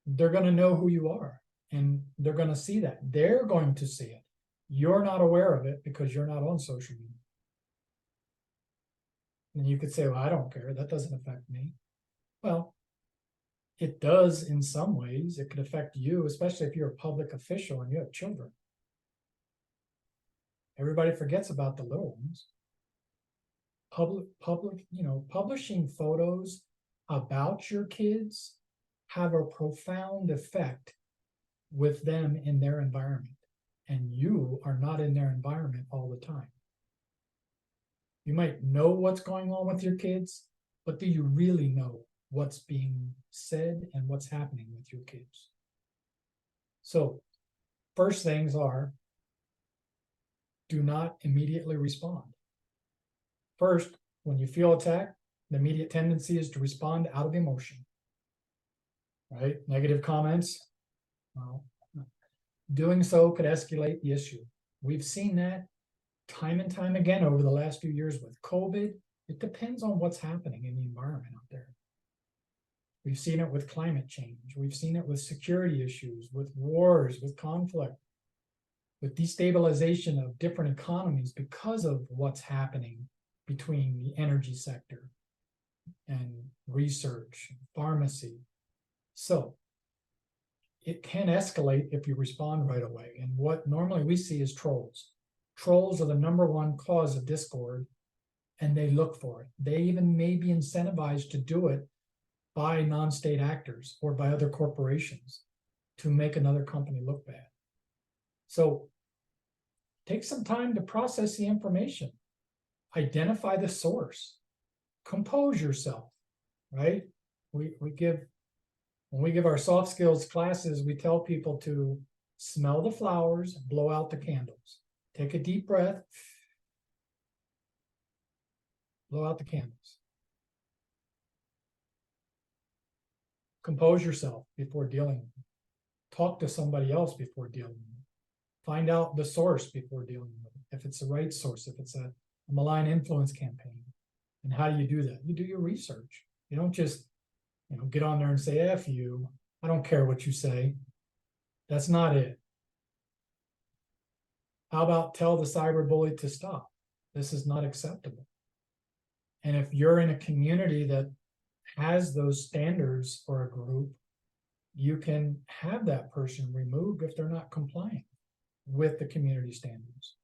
Speaker 1: they're going to know who you are and they're going to see that. They're going to see it. You're not aware of it because you're not on social media. And you could say, well, I don't care. That doesn't affect me. Well, it does in some ways. It could affect you, especially if you're a public official and you have children. Everybody forgets about the little ones. Publishing photos about your kids have a profound effect with them in their environment. And you are not in their environment all the time. You might know what's going on with your kids, but do you really know what's being said and what's happening with your kids? So, first things are, do not immediately respond. First, when you feel attacked, the immediate tendency is to respond out of emotion, right? Negative comments, well, doing so could escalate the issue. We've seen that time and time again over the last few years with COVID. It depends on what's happening in the environment out there. We've seen it with climate change. We've seen it with security issues, with wars, with conflict, with destabilization of different economies because of what's happening between the energy sector and research, pharmacy. So it can escalate if you respond right away. And what normally we see is trolls. Trolls are the #1 cause of discord, and they look for it. They even may be incentivized to do it by non-state actors or by other corporations to make another company look bad. So take some time to process the information, identify the source, compose yourself, right? When we give our soft skills classes, we tell people to smell the flowers, blow out the candles. Take a deep breath, blow out the candles. Compose yourself before dealing with it. Talk to somebody else before dealing with it. Find out the source before dealing with it. If it's the right source, if it's a malign influence campaign. And how do you do that? You do your research. You don't just, get on there and say, F you, I don't care what you say. That's not it. How about tell the cyberbully to stop? This is not acceptable. And if you're in a community that has those standards for a group, you can have that person removed if they're not compliant with the community standards.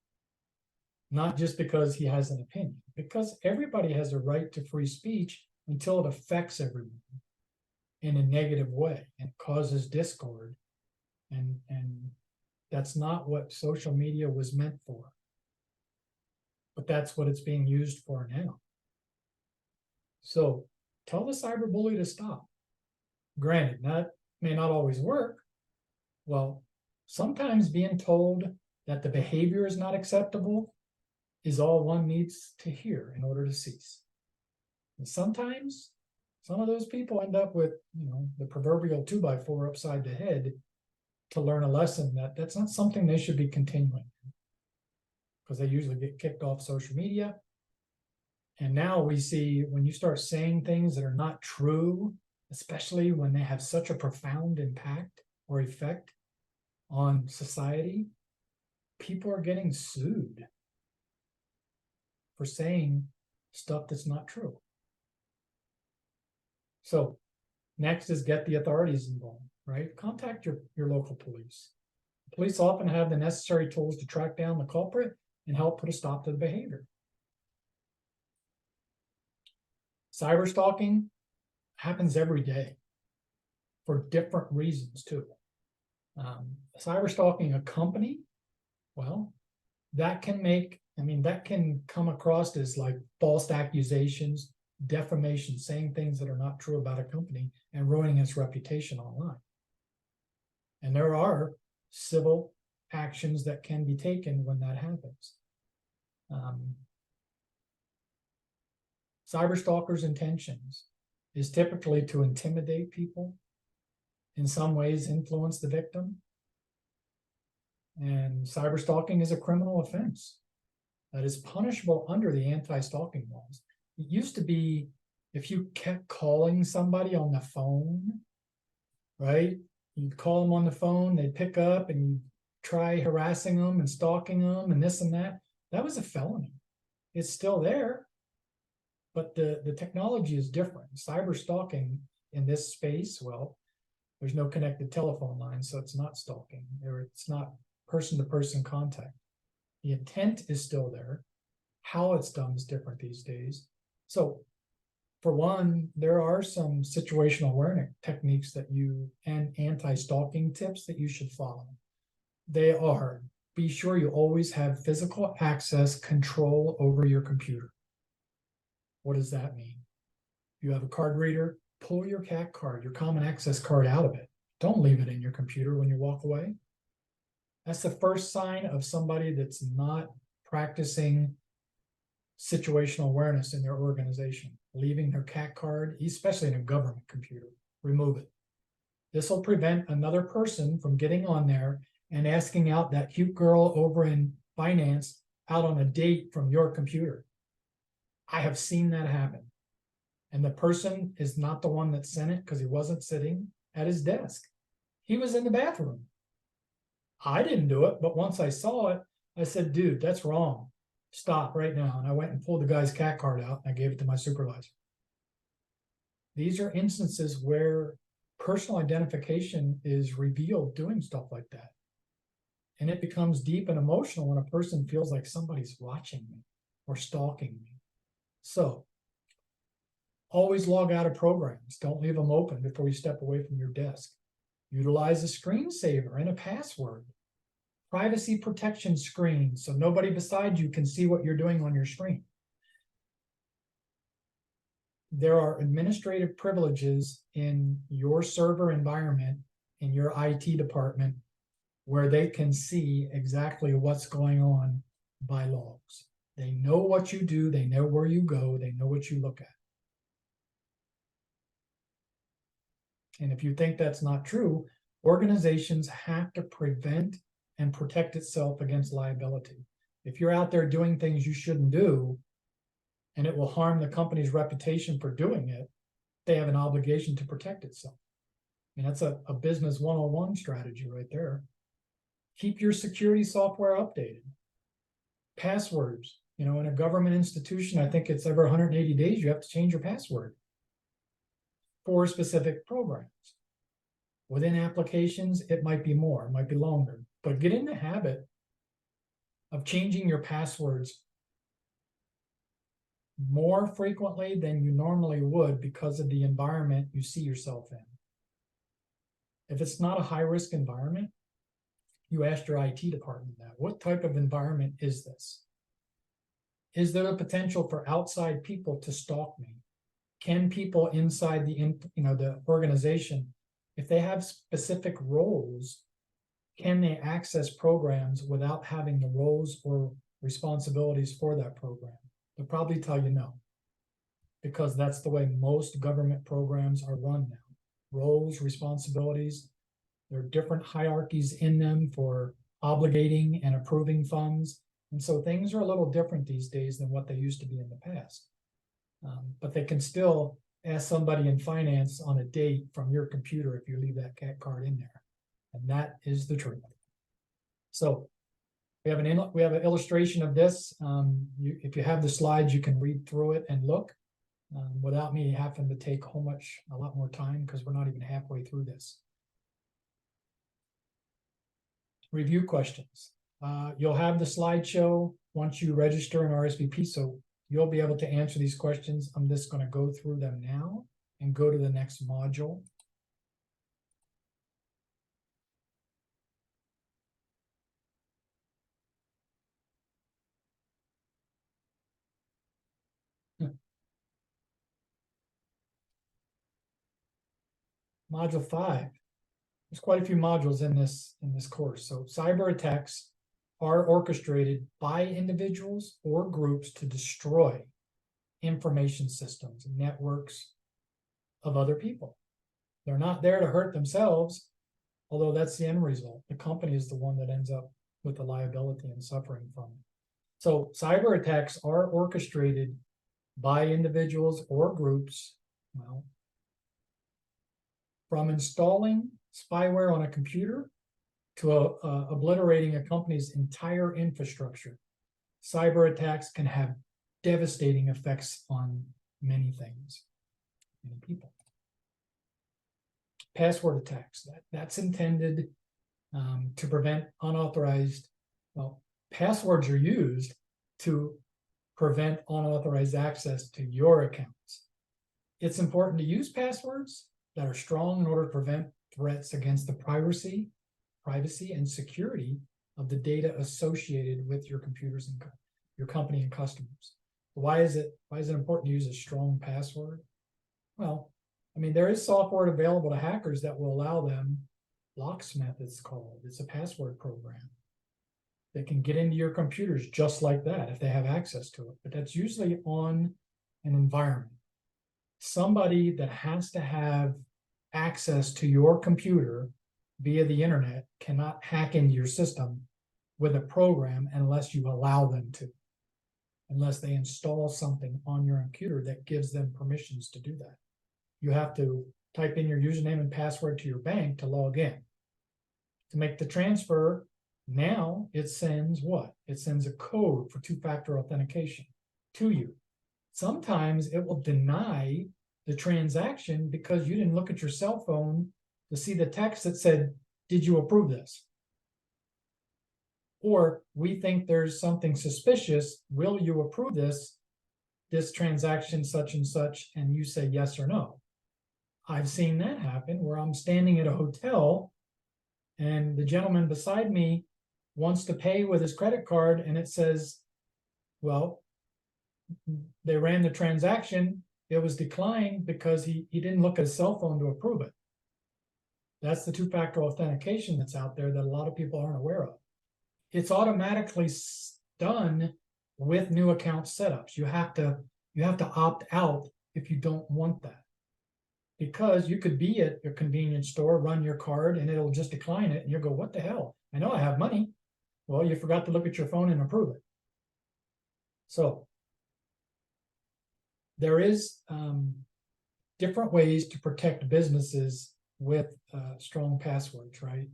Speaker 1: Not just because he has an opinion, because everybody has a right to free speech until it affects everyone in a negative way and causes discord. And that's not what social media was meant for. But that's what it's being used for now. So tell the cyberbully to stop. Granted, that may not always work. Well, sometimes being told that the behavior is not acceptable is all one needs to hear in order to cease. And sometimes some of those people end up with, the proverbial 2x4 upside the head to learn a lesson that that's not something they should be continuing, because they usually get kicked off social media. And now we see when you start saying things that are not true, especially when they have such a profound impact or effect on society, people are getting sued for saying stuff that's not true. So next is get the authorities involved, right? Contact your local police. Police often have the necessary tools to track down the culprit and help put a stop to the behavior. Cyber stalking happens every day for different reasons too. Cyber stalking a company, well, that can come across as like false accusations, defamation, saying things that are not true about a company and ruining its reputation online. And there are civil actions that can be taken when that happens. Cyberstalkers' intentions is typically to intimidate people, in some ways influence the victim. And cyberstalking is a criminal offense that is punishable under the anti-stalking laws. It used to be if you kept calling somebody on the phone, right? You'd call them on the phone, they'd pick up and you try harassing them and stalking them and this and that. That was a felony. It's still there, but the technology is different. Cyber stalking in this space, well, there's no connected telephone line, so it's not stalking, or it's not person-to-person contact. The intent is still there. How it's done is different these days. So for one, there are some situational awareness techniques and anti-stalking tips that you should follow. They are, be sure you always have physical access control over your computer. What does that mean? You have a card reader, pull your CAC card, your common access card out of it. Don't leave it in your computer when you walk away. That's the first sign of somebody that's not practicing situational awareness in their organization, leaving their CAC card, especially in a government computer. Remove it. This will prevent another person from getting on there and asking out that cute girl over in finance out on a date from your computer. I have seen that happen. And the person is not the one that sent it because he wasn't sitting at his desk. He was in the bathroom. I didn't do it, but once I saw it, I said, dude, that's wrong. Stop right now. And I went and pulled the guy's CAC card out and I gave it to my supervisor. These are instances where personal identification is revealed doing stuff like that. And it becomes deep and emotional when a person feels like somebody's watching me or stalking me. So always log out of programs. Don't leave them open before you step away from your desk. Utilize a screensaver and a password. Privacy protection screen so nobody beside you can see what you're doing on your screen. There are administrative privileges in your server environment, in your IT department, where they can see exactly what's going on by logs. They know what you do, they know where you go, they know what you look at. And if you think that's not true, organizations have to prevent and protect itself against liability. If you're out there doing things you shouldn't do, and it will harm the company's reputation for doing it, they have an obligation to protect itself. And that's a business 101 strategy right there. Keep your security software updated. Passwords, in a government institution, I think it's every 180 days, you have to change your password for specific programs. Within applications, it might be more, it might be longer, but get in the habit of changing your passwords more frequently than you normally would because of the environment you see yourself in. If it's not a high-risk environment, you ask your IT department that. What type of environment is this? Is there a potential for outside people to stalk me? Can people inside the organization, if they have specific roles, can they access programs without having the roles or responsibilities for that program? They'll probably tell you no, because that's the way most government programs are run now. Roles, responsibilities, there are different hierarchies in them for obligating and approving funds. And so things are a little different these days than what they used to be in the past. But they can still ask somebody in finance on a date from your computer if you leave that CAC card in there. And that is the truth. So we have an illustration of this. If you have the slides, you can read through it and look without me having to take a lot more time because we're not even halfway through this. Review questions. You'll have the slideshow once you register in RSVP, so you'll be able to answer these questions. I'm just going to go through them now and go to the next module. Module 5. There's quite a few modules in this course. So cyber attacks are orchestrated by individuals or groups to destroy information systems and networks of other people. They're not there to hurt themselves, although that's the end result. The company is the one that ends up with the liability and suffering from it. So cyber attacks are orchestrated by individuals or groups, from installing spyware on a computer to obliterating a company's entire infrastructure. Cyber attacks can have devastating effects on many things, many people. Password attacks, that's intended to prevent unauthorized, passwords are used to prevent unauthorized access to your accounts. It's important to use passwords that are strong in order to prevent threats against the privacy and security of the data associated with your computers and your company and customers. Why is it important to use a strong password? Well, there is software available to hackers that will allow them. Locksmith, it's called. It's a password program. They can get into your computers just like that if they have access to it, but that's usually on an environment. Somebody that has to have access to your computer via the internet cannot hack into your system with a program unless you allow them to, unless they install something on your computer that gives them permissions to do that. You have to type in your username and password to your bank to log in. To make the transfer, now it sends what? It sends a code for two-factor authentication to you. Sometimes it will deny the transaction because you didn't look at your cell phone to see the text that said, did you approve this? Or we think there's something suspicious. Will you approve this transaction such and such? And you say yes or no. I've seen that happen where I'm standing at a hotel and the gentleman beside me wants to pay with his credit card and it says, well, they ran the transaction. It was declined because he didn't look at his cell phone to approve it. That's the two-factor authentication that's out there that a lot of people aren't aware of. It's automatically done with new account setups. You have to opt out if you don't want that. Because you could be at your convenience store, run your card, and it'll just decline it, and you'll go, what the hell? I know I have money. Well, you forgot to look at your phone and approve it. So there is different ways to protect businesses with strong passwords, right?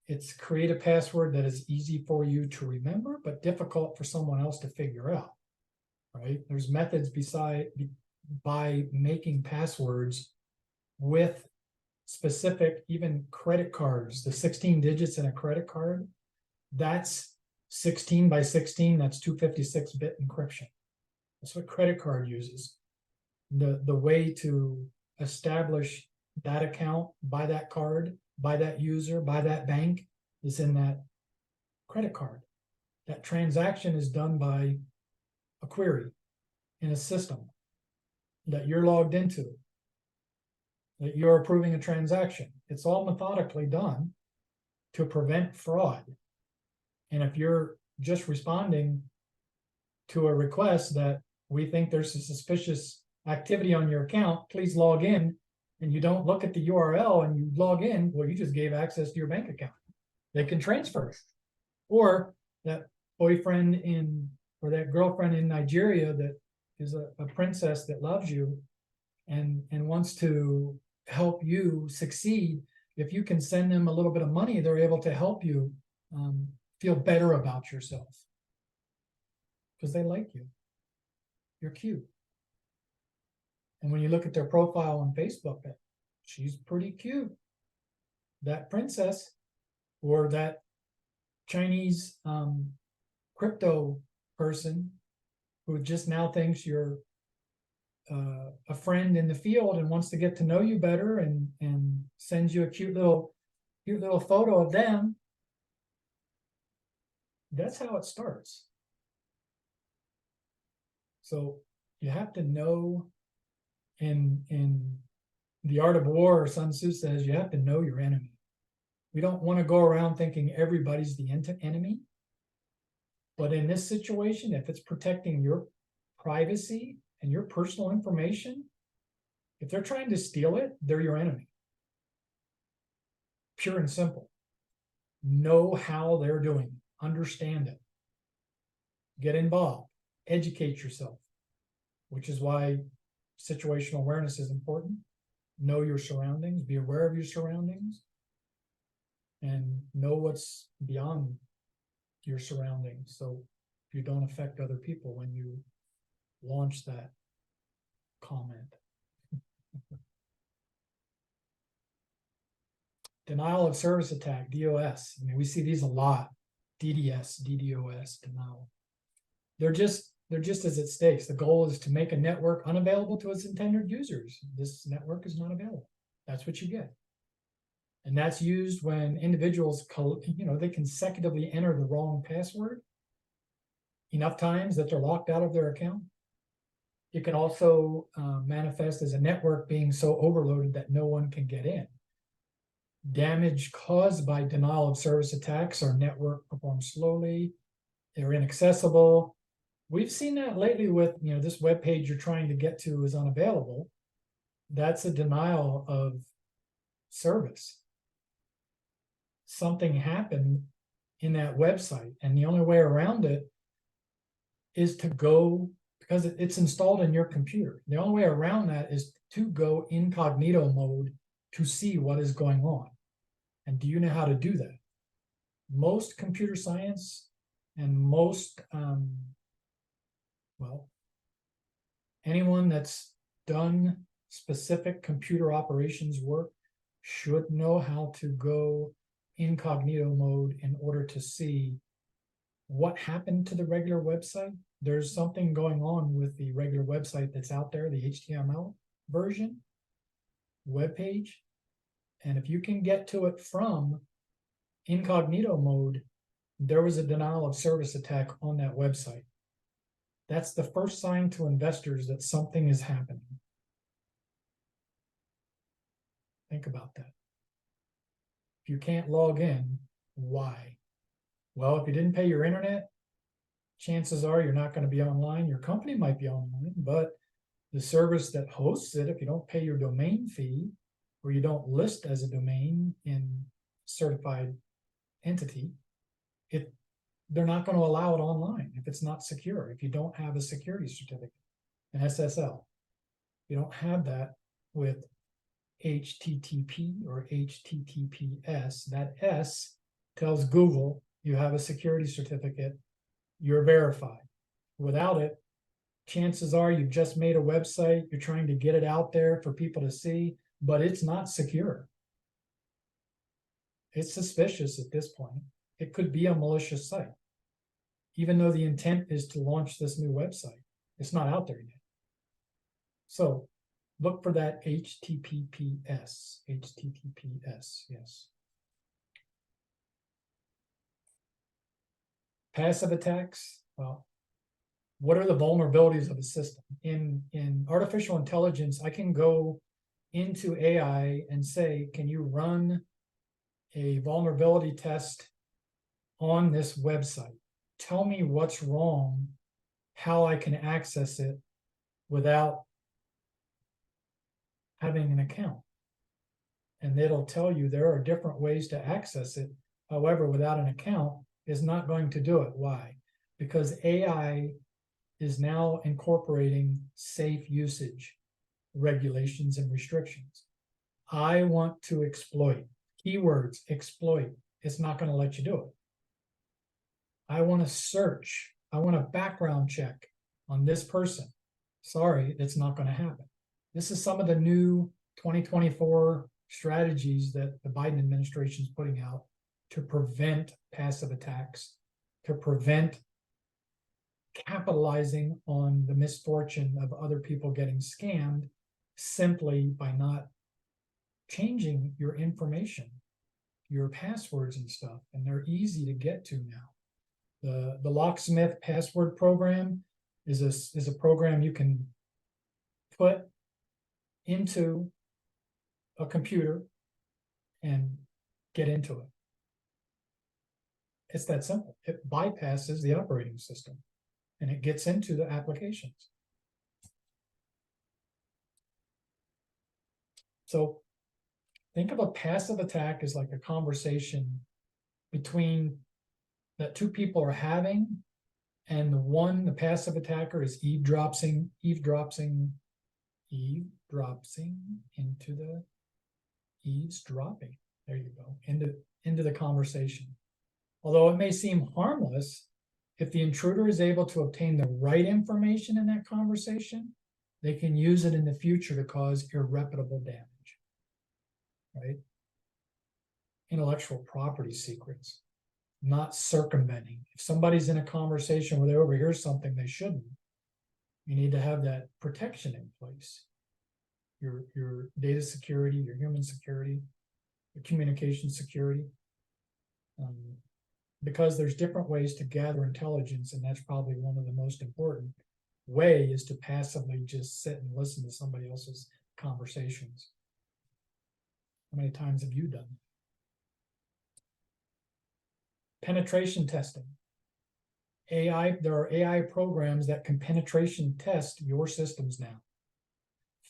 Speaker 1: It's create a password that is easy for you to remember, but difficult for someone else to figure out, right? There's methods by making passwords with specific, even credit cards, the 16 digits in a credit card, that's 16 by 16, that's 256-bit encryption. That's what credit card uses. The way to establish that account by that card, by that user, by that bank is in that credit card. That transaction is done by a query in a system that you're logged into, that you're approving a transaction. It's all methodically done to prevent fraud. And if you're just responding to a request that we think there's a suspicious activity on your account, please log in, and you don't look at the URL and you log in, well, you just gave access to your bank account. They can transfer it. Or that boyfriend or that girlfriend in Nigeria that is a princess that loves you and wants to help you succeed. If you can send them a little bit of money, they're able to help you feel better about yourself because they like you. You're cute. And when you look at their profile on Facebook, she's pretty cute. That princess or that Chinese crypto person who just now thinks you're a friend in the field and wants to get to know you better and sends you a cute little photo of them. That's how it starts. So you have to know, in the Art of War, Sun Tzu says, you have to know your enemy. We don't want to go around thinking everybody's the enemy. But in this situation, if it's protecting your privacy and your personal information, if they're trying to steal it, they're your enemy. Pure and simple. Know how they're doing it. Understand it. Get involved. Educate yourself, which is why situational awareness is important. Know your surroundings. Be aware of your surroundings. And know what's beyond your surroundings so you don't affect other people when you launch that comment. Denial of service attack, DOS. I mean, we see these a lot. DDS, DDoS, denial. They're just as it states. The goal is to make a network unavailable to its intended users. This network is not available. That's what you get. And that's used when individuals, they consecutively enter the wrong password enough times that they're locked out of their account. It can also manifest as a network being so overloaded that no one can get in. Damage caused by denial of service attacks. Our network performs slowly. They're inaccessible. We've seen that lately with, this web page you're trying to get to is unavailable. That's a denial of service. Something happened in that website, and the only way around it is to go, because it's installed in your computer. The only way around that is to go incognito mode to see what is going on. And do you know how to do that? Most computer science and most, anyone that's done specific computer operations work should know how to go incognito mode in order to see what happened to the regular website. There's something going on with the regular website that's out there, the HTML version, web page. And if you can get to it from incognito mode, there was a denial of service attack on that website. That's the first sign to investors that something is happening. Think about that. If you can't log in, why? Well, if you didn't pay your internet, chances are you're not going to be online. Your company might be online, but the service that hosts it, if you don't pay your domain fee, or you don't list as a domain in certified entity, they're not going to allow it online if it's not secure, if you don't have a security certificate, an SSL. You don't have that with HTTP or HTTPS. That S tells Google you have a security certificate, you're verified. Without it, chances are you've just made a website, you're trying to get it out there for people to see, but it's not secure. It's suspicious at this point. It could be a malicious site. Even though the intent is to launch this new website, it's not out there yet. So look for that HTTPS, yes. Passive attacks, well, what are the vulnerabilities of a system? In artificial intelligence, I can go into AI and say, can you run a vulnerability test on this website? Tell me what's wrong, how I can access it without having an account. And it'll tell you there are different ways to access it. However, without an account is not going to do it. Why? Because AI is now incorporating safe usage regulations and restrictions. I want to exploit. Keywords, exploit. It's not going to let you do it. I want to search. I want a background check on this person. Sorry, it's not going to happen. This is some of the new 2024 strategies that the Biden administration is putting out to prevent passive attacks, to prevent capitalizing on the misfortune of other people getting scammed simply by not changing your information, your passwords and stuff. And they're easy to get to now. The locksmith password program is a program you can put into a computer and get into it. It's that simple. It bypasses the operating system and it gets into the applications. So think of a passive attack as like a conversation between that two people are having, and the passive attacker is eavesdropping into the eavesdropping. There you go, into the conversation. Although it may seem harmless, if the intruder is able to obtain the right information in that conversation, they can use it in the future to cause irreparable damage, right? Intellectual property secrets, not circumventing. If somebody's in a conversation where they overhear something they shouldn't, you need to have that protection in place. Your data security, your human security, your communication security. Because there's different ways to gather intelligence, and that's probably one of the most important way is to passively just sit and listen to somebody else's conversations. How many times have you done penetration testing. There are AI programs that can penetration test your systems now.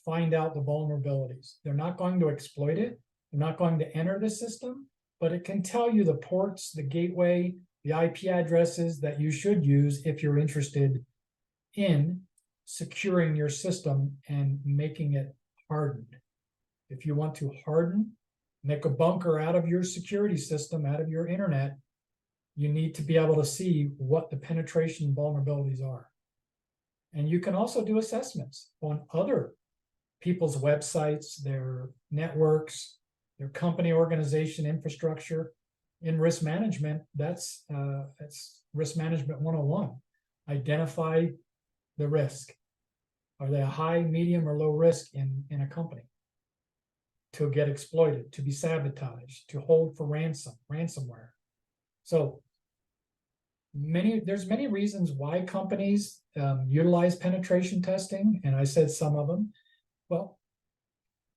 Speaker 1: Find out the vulnerabilities. They're not going to exploit it. They're not going to enter the system, but it can tell you the ports, the gateway, the IP addresses that you should use if you're interested in securing your system and making it hardened. If you want to harden, make a bunker out of your security system, out of your internet, you need to be able to see what the penetration vulnerabilities are. And you can also do assessments on other people's websites, their networks, their company organization infrastructure. In risk management, that's risk management 101. Identify the risk. Are they a high, medium, or low risk in a company? To get exploited, to be sabotaged, to hold for ransomware. So there's many reasons why companies utilize penetration testing, and I said some of them. Well,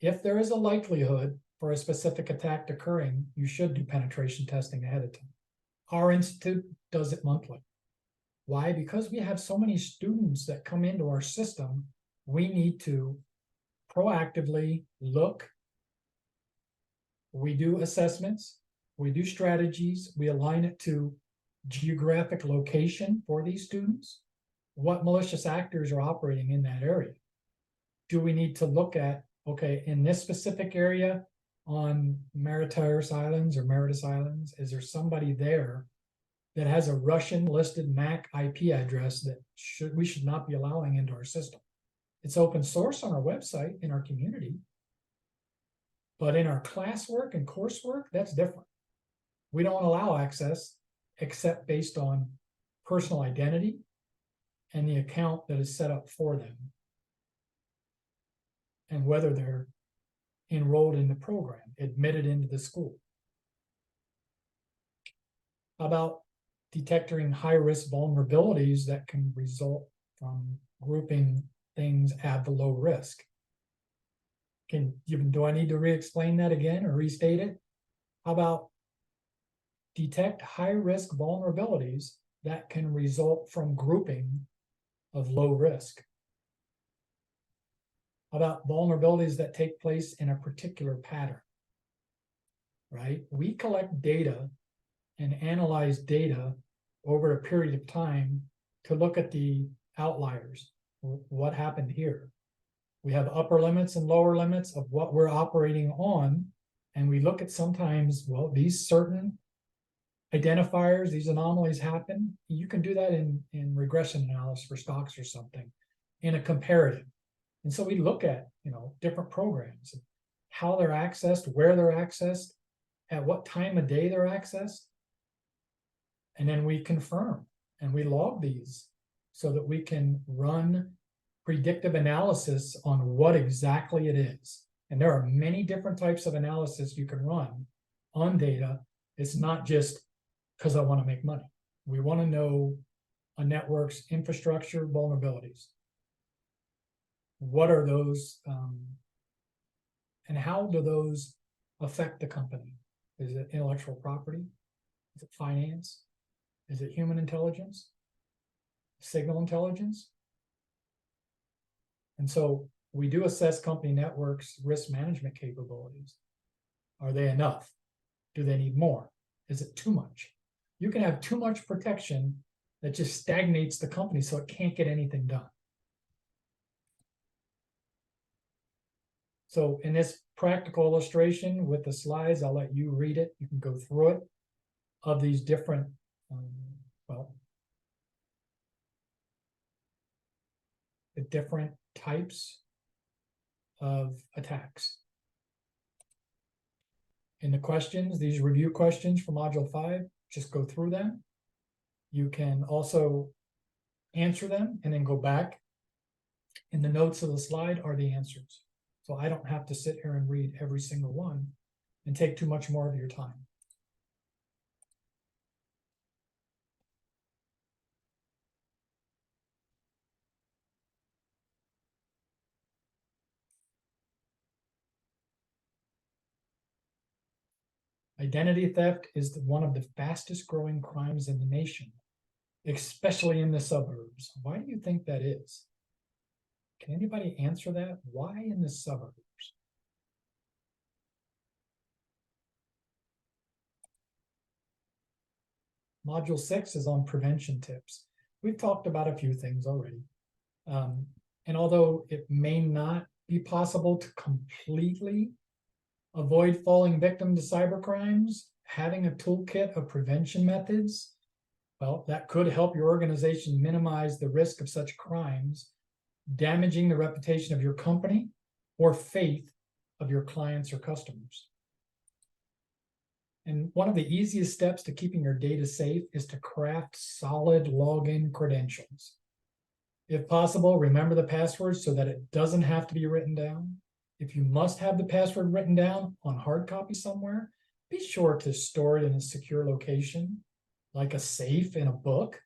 Speaker 1: if there is a likelihood for a specific attack occurring, you should do penetration testing ahead of time. Our institute does it monthly. Why? Because we have so many students that come into our system, we need to proactively look. We do assessments, we do strategies, we align it to geographic location for these students. What malicious actors are operating in that area? Do we need to look at, okay, in this specific area on Mauritius Islands, is there somebody there that has a Russian listed MAC IP address that we should not be allowing into our system? It's open source on our website, in our community. But in our classwork and coursework, that's different. We don't allow access except based on personal identity and the account that is set up for them, and whether they're enrolled in the program, admitted into the school. About detecting high-risk vulnerabilities that can result from grouping things at the low risk. Do I need to re-explain that again or restate it? How about detect high-risk vulnerabilities that can result from grouping of low risk? About vulnerabilities that take place in a particular pattern, right? We collect data and analyze data over a period of time to look at the outliers. What happened here? We have upper limits and lower limits of what we're operating on, and we look at sometimes, well, these certain identifiers, these anomalies happen. You can do that in regression analysis for stocks or something, in a comparative. And so we look at, different programs, how they're accessed, where they're accessed, at what time of day they're accessed. And then we confirm and we log these so that we can run predictive analysis on what exactly it is. And there are many different types of analysis you can run on data. It's not just because I want to make money. We want to know a network's infrastructure vulnerabilities. What are those, and how do those affect the company? Is it intellectual property? Is it finance? Is it human intelligence? Signal intelligence? And so we do assess company networks' risk management capabilities. Are they enough? Do they need more? Is it too much? You can have too much protection that just stagnates the company so it can't get anything done. So in this practical illustration with the slides, I'll let you read it. You can go through it, of these different, the different types of attacks. In the questions, these review questions for Module 5, just go through them. You can also answer them and then go back. In the notes of the slide are the answers. So I don't have to sit here and read every single one and take too much more of your time. Identity theft is one of the fastest growing crimes in the nation, especially in the suburbs. Why do you think that is? Can anybody answer that? Why in the suburbs? Module 6 is on prevention tips. We've talked about a few things already. And although it may not be possible to completely avoid falling victim to cybercrimes, having a toolkit of prevention methods, well, that could help your organization minimize the risk of such crimes, damaging the reputation of your company or faith of your clients or customers. And one of the easiest steps to keeping your data safe is to craft solid login credentials. If possible, remember the password so that it doesn't have to be written down. If you must have the password written down on hard copy somewhere, be sure to store it in a secure location, like a safe in a book,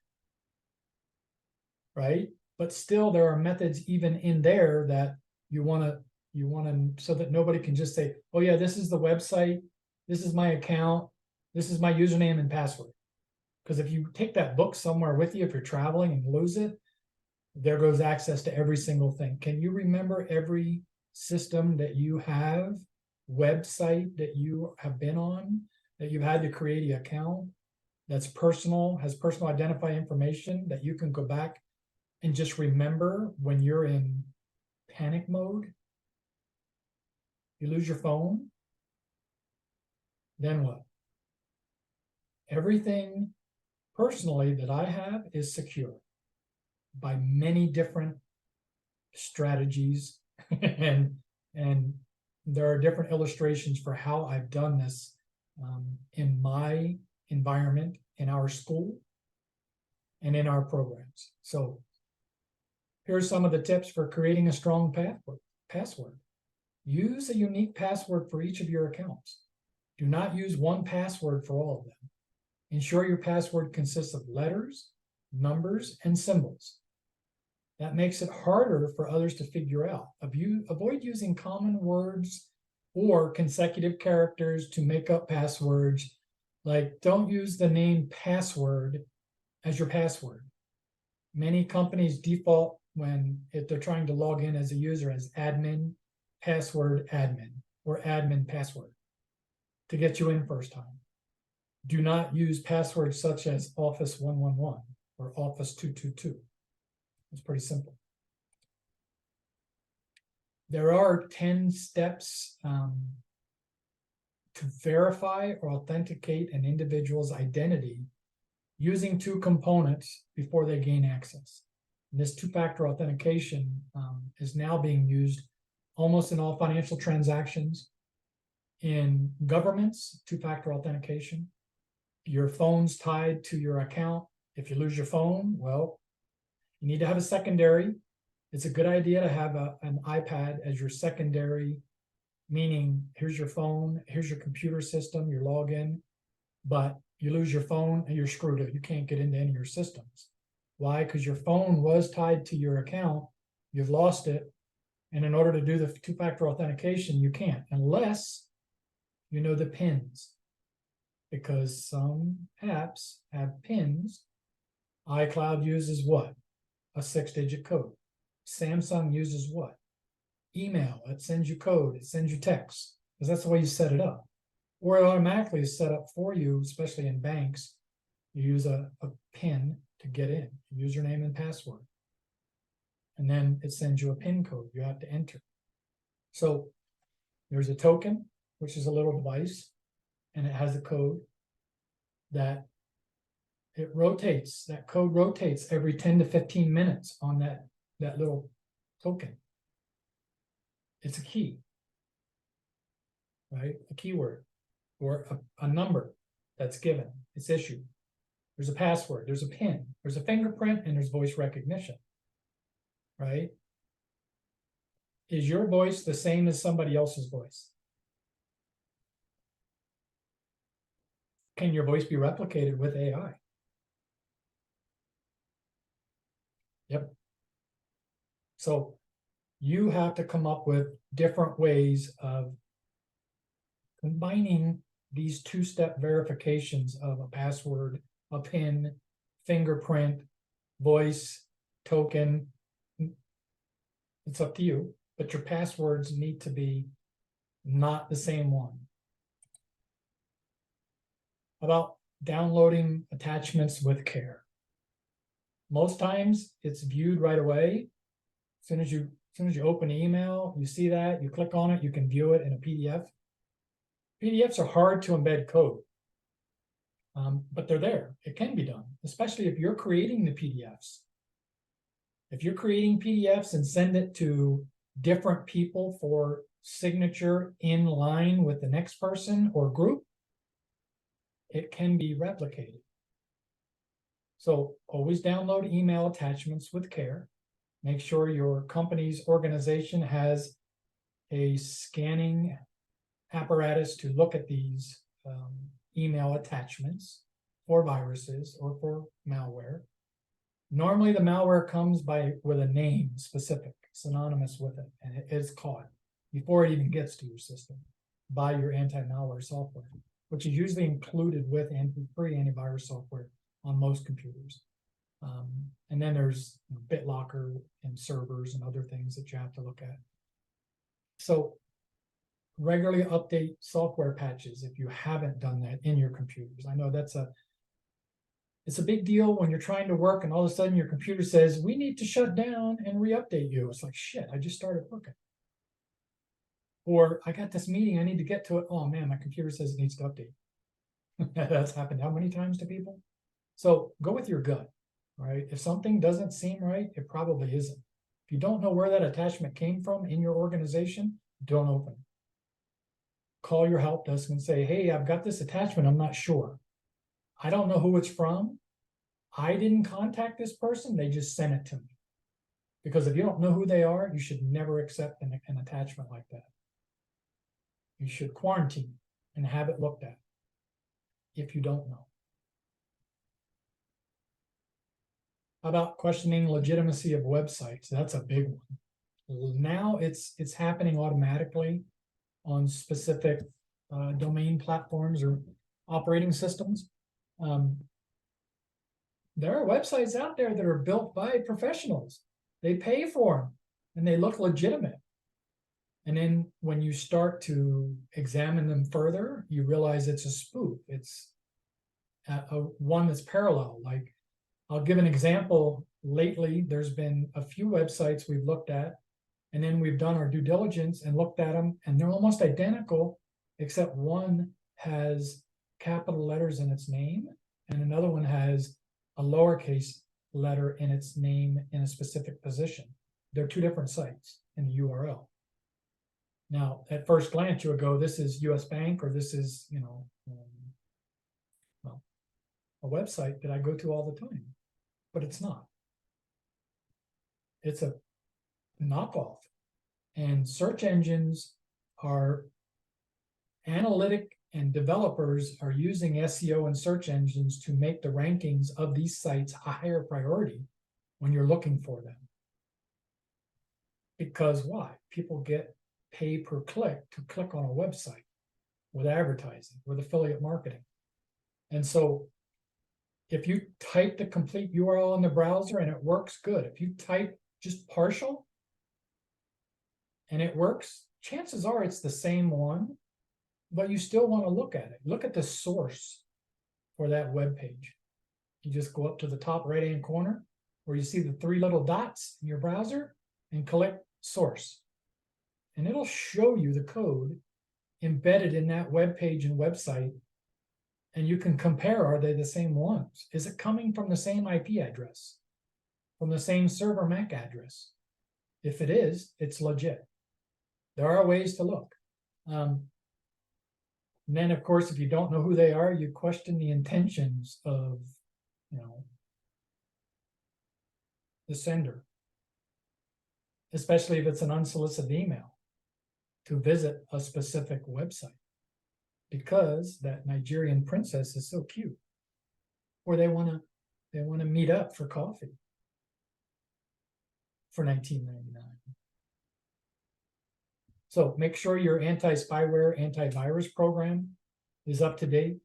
Speaker 1: right? But still, there are methods even in there that you want to, so that nobody can just say, oh yeah, this is the website, this is my account, this is my username and password. Because if you take that book somewhere with you, if you're traveling and lose it, there goes access to every single thing. Can you remember every system that you have, website that you have been on, that you've had to create an account that's personal, has personal identifying information that you can go back and just remember when you're in panic mode? You lose your phone, then what? Everything personally that I have is secure by many different strategies and there are different illustrations for how I've done this in my environment, in our school, and in our programs. So here's some of the tips for creating a strong password. Use a unique password for each of your accounts. Do not use one password for all of them. Ensure your password consists of letters, numbers, and symbols. That makes it harder for others to figure out. Avoid using common words or consecutive characters to make up passwords. Like, don't use the name password as your password. Many companies default if they're trying to log in as a user as admin, password admin, or admin password to get you in first time. Do not use passwords such as Office 111 or Office 222. It's pretty simple. There are 10 steps to verify or authenticate an individual's identity using two components before they gain access. And this two-factor authentication is now being used almost in all financial transactions. In governments, two-factor authentication. Your phone's tied to your account. If you lose your phone, well, you need to have a secondary. It's a good idea to have an iPad as your secondary, meaning here's your phone, here's your computer system, your login, but you lose your phone and you're screwed up. You can't get into any of your systems. Why? Because your phone was tied to your account, you've lost it, and in order to do the two-factor authentication, you can't, unless you know the pins, because some apps have pins. iCloud uses what? A 6-digit code. Samsung uses what? Email. It sends you code. It sends you text, because that's the way you set it up. Or it automatically is set up for you, especially in banks. You use a PIN to get in, username and password. And then it sends you a PIN code you have to enter. So there's a token, which is a little device, and it has a code that it rotates. That code rotates every 10 to 15 minutes on that little token. It's a key, right? A keyword or a number that's given, it's issued. There's a password, there's a PIN, there's a fingerprint, and there's voice recognition, right? Is your voice the same as somebody else's voice? Can your voice be replicated with AI? Yep. So you have to come up with different ways of combining these two-step verifications of a password, a PIN, fingerprint, voice, token. It's up to you, but your passwords need to be not the same one. About downloading attachments with care. Most times it's viewed right away. As soon as you open an email, you see that, you click on it, you can view it in a PDF. PDFs are hard to embed code, but they're there. It can be done, especially if you're creating the PDFs. If you're creating PDFs and send it to different people for signature in line with the next person or group, it can be replicated. So always download email attachments with care. Make sure your company's organization has a scanning apparatus to look at these email attachments for viruses or for malware. Normally the malware comes with a name specific, synonymous with it, and it is caught before it even gets to your system by your anti-malware software, which is usually included with free antivirus software on most computers. And then there's BitLocker and servers and other things that you have to look at. So regularly update software patches if you haven't done that in your computers. I know it's a big deal when you're trying to work and all of a sudden your computer says, we need to shut down and re-update you. It's like, shit, I just started working. Or I got this meeting, I need to get to it. Oh man, my computer says it needs to update. That's happened how many times to people? So go with your gut, right? If something doesn't seem right, it probably isn't. If you don't know where that attachment came from in your organization, don't open it. Call your help desk and say, hey, I've got this attachment, I'm not sure. I don't know who it's from. I didn't contact this person, they just sent it to me. Because if you don't know who they are, you should never accept an attachment like that. You should quarantine and have it looked at if you don't know. How about questioning legitimacy of websites? That's a big one. Now it's happening automatically on specific domain platforms or operating systems. There are websites out there that are built by professionals. They pay for them and they look legitimate. And then when you start to examine them further, you realize it's a spoof. It's one that's parallel. Like, I'll give an example. Lately, there's been a few websites we've looked at, and then we've done our due diligence and looked at them, and they're almost identical, except one has capital letters in its name, and another one has a lowercase letter in its name in a specific position. They're two different sites in the URL. Now, at first glance, you would go, this is US Bank, or this is, well, a website that I go to all the time, but it's not. It's a knockoff. And search engines are analytic, and developers are using SEO and search engines to make the rankings of these sites a higher priority when you're looking for them. Because why? People get paid per click to click on a website with advertising, with affiliate marketing. And so if you type the complete URL in the browser and it works, good. If you type just partial and it works, chances are it's the same one, but you still want to look at it. Look at the source for that web page. You just go up to the top right-hand corner where you see the three little dots in your browser and click source. And it'll show you the code embedded in that web page and website. And you can compare, are they the same ones? Is it coming from the same IP address? From the same server MAC address? If it is, it's legit. There are ways to look. And then, of course, if you don't know who they are, you question the intentions of, the sender, especially if it's an unsolicited email to visit a specific website because that Nigerian princess is so cute, or they want to meet up for coffee for $19.99. So make sure your anti-spyware, antivirus program is up to date.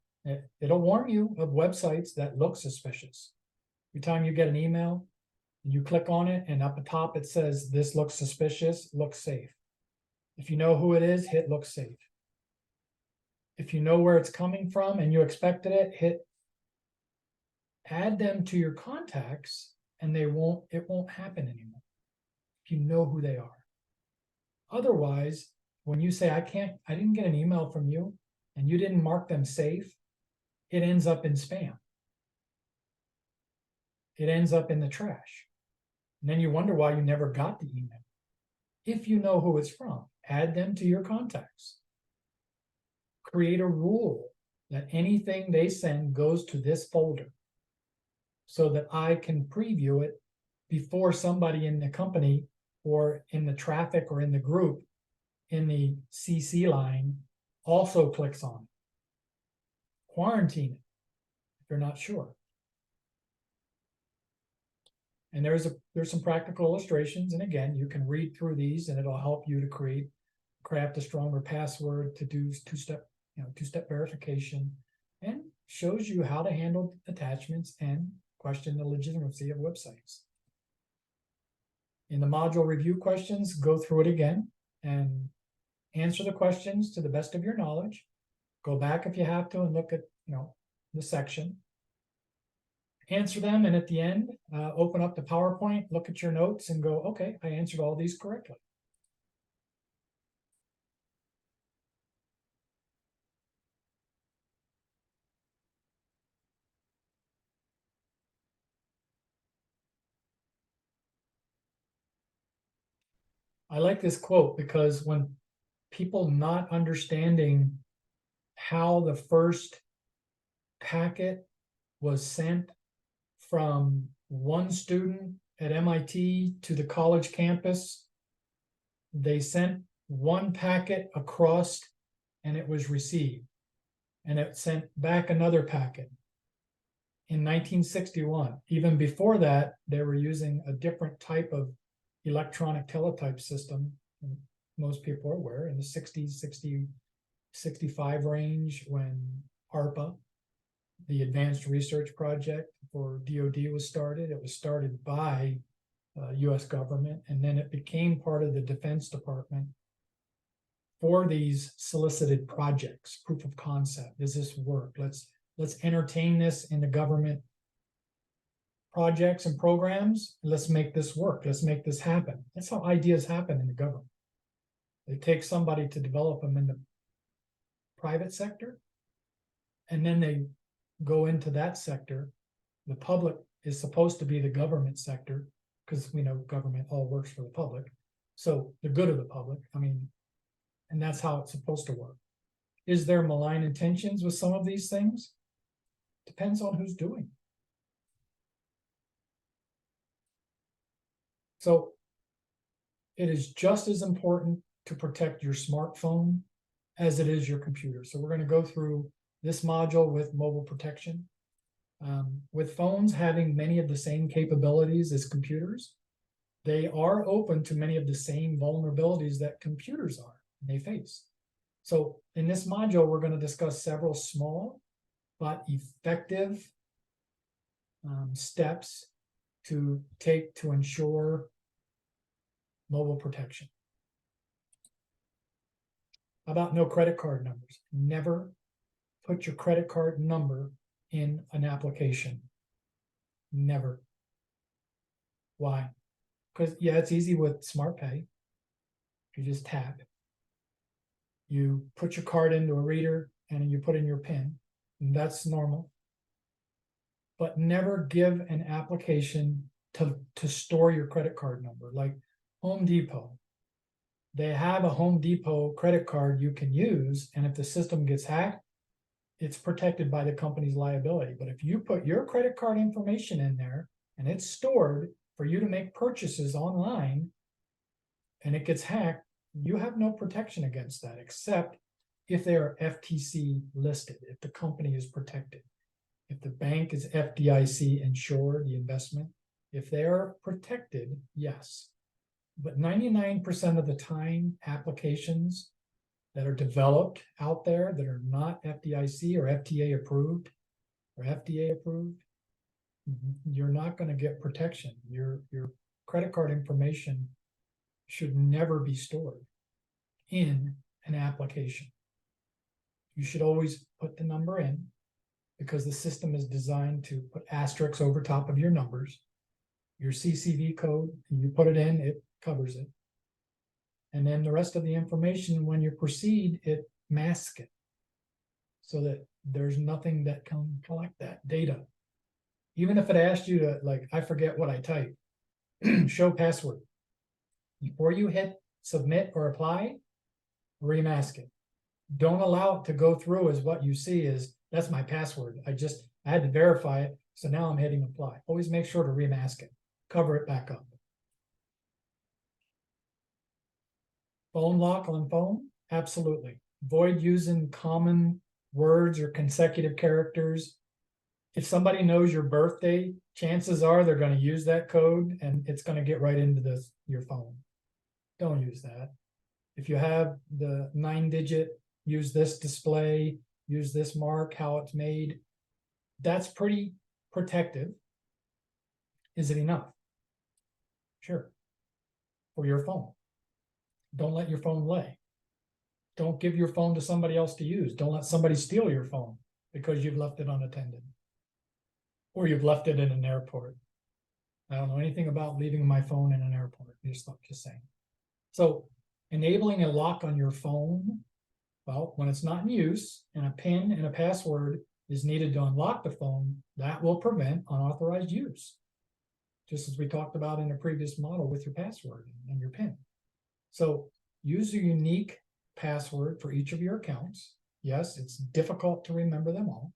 Speaker 1: It'll warn you of websites that look suspicious. Every time you get an email, you click on it, and up at top it says, this looks suspicious, look safe. If you know who it is, hit look safe. If you know where it's coming from and you expected it, hit add them to your contacts, and it won't happen anymore if you know who they are. Otherwise, when you say, I didn't get an email from you, and you didn't mark them safe, it ends up in spam. It ends up in the trash. And then you wonder why you never got the email. If you know who it's from, add them to your contacts. Create a rule that anything they send goes to this folder so that I can preview it before somebody in the company or in the traffic or in the group in the CC line also clicks on it. Quarantine it if you're not sure. And there's some practical illustrations, and again, you can read through these, and it'll help you to craft a stronger password, to do two-step verification, and shows you how to handle attachments and question the legitimacy of websites. In the module review questions, go through it again and answer the questions to the best of your knowledge. Go back if you have to and look at the section. Answer them, and at the end, open up the PowerPoint, look at your notes, and go, okay, I answered all these correctly. I like this quote because when people not understanding how the first packet was sent from one student at MIT to the college campus, they sent one packet across and it was received, and it sent back another packet in 1961. Even before that, they were using a different type of electronic teletype system. And most people are aware, in the 60s, 65 range, when ARPA, the Advanced Research Project for DoD, was started. It was started by US government, and then it became part of the Defense Department for these solicited projects, proof of concept. Does this work? Let's entertain this in the government projects and programs. Let's make this work. Let's make this happen. That's how ideas happen in the government. They take somebody to develop them in the private sector, and then they go into that sector. The public is supposed to be the government sector, because we know government all works for the public. So the good of the public, and that's how it's supposed to work. Is there malign intentions with some of these things? Depends on who's doing. So it is just as important to protect your smartphone as it is your computer. So we're going to go through this module with mobile protection. With phones having many of the same capabilities as computers, they are open to many of the same vulnerabilities that computers are, and they face. So in this module, we're going to discuss several small but effective steps to take to ensure mobile protection. How about no credit card numbers? Never put your credit card number in an application. Never. Why? Because, yeah, it's easy with SmartPay. You just tap. You put your card into a reader and you put in your PIN. And that's normal. But never give an application to store your credit card number. Like Home Depot. They have a Home Depot credit card you can use, and if the system gets hacked, it's protected by the company's liability. But if you put your credit card information in there and it's stored for you to make purchases online and it gets hacked, you have no protection against that, except if they are FTC listed, if the company is protected. If the bank is FDIC insured, the investment, if they are protected, yes. But 99% of the time, applications that are developed out there that are not FDIC or FTA approved or FDA approved, you're not going to get protection. Your credit card information should never be stored in an application. You should always put the number in, because the system is designed to put asterisks over top of your numbers. Your CCV code, and you put it in, it covers it. And then the rest of the information, when you proceed, it masks it so that there's nothing that can collect that data. Even if it asked you to, like, I forget what I typed, show password. Before you hit submit or apply, remask it. Don't allow it to go through as what you see is, that's my password. I had to verify it, so now I'm hitting apply. Always make sure to remask it, cover it back up. Phone lock on phone? Absolutely. Avoid using common words or consecutive characters. If somebody knows your birthday, chances are they're going to use that code and it's going to get right into your phone. Don't use that. If you have the 9-digit, use this display, use this mark, how it's made, that's pretty protective. Is it enough? Sure. For your phone. Don't let your phone lay. Don't give your phone to somebody else to use. Don't let somebody steal your phone because you've left it unattended. Or you've left it in an airport. I don't know anything about leaving my phone in an airport. Just saying. So enabling a lock on your phone, well, when it's not in use and a PIN and a password is needed to unlock the phone, that will prevent unauthorized use. Just as we talked about in a previous model with your password and your PIN. So use a unique password for each of your accounts. Yes, it's difficult to remember them all.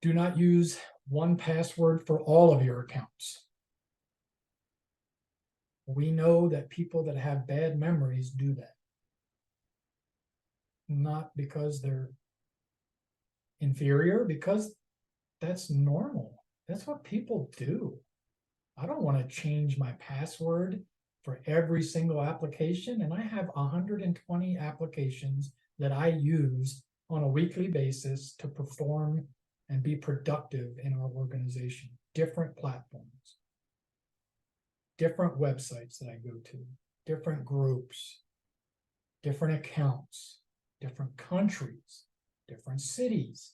Speaker 1: Do not use one password for all of your accounts. We know that people that have bad memories do that. Not because they're inferior, because that's normal. That's what people do. I don't want to change my password for every single application, and I have 120 applications that I use on a weekly basis to perform and be productive in our organization. Different platforms, different websites that I go to, different groups, different accounts, different countries, different cities,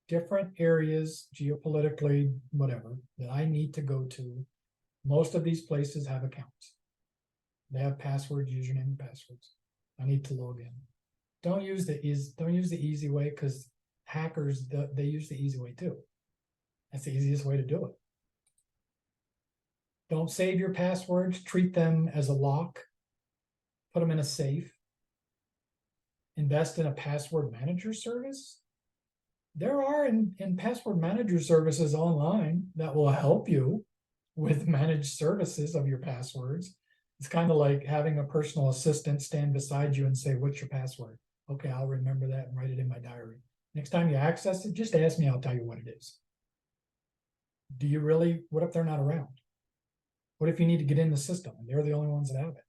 Speaker 1: different areas, geopolitically, whatever, that I need to go to. Most of these places have accounts. They have passwords, username, and passwords. I need to log in. Don't use the easy way, because hackers, they use the easy way too. That's the easiest way to do it. Don't save your passwords. Treat them as a lock. Put them in a safe. Invest in a password manager service. There are in password manager services online that will help you with managed services of your passwords. It's kind of like having a personal assistant stand beside you and say, what's your password? Okay, I'll remember that and write it in my diary. Next time you access it, just ask me, I'll tell you what it is. Do you really? What if they're not around? What if you need to get in the system and they're the only ones that have it?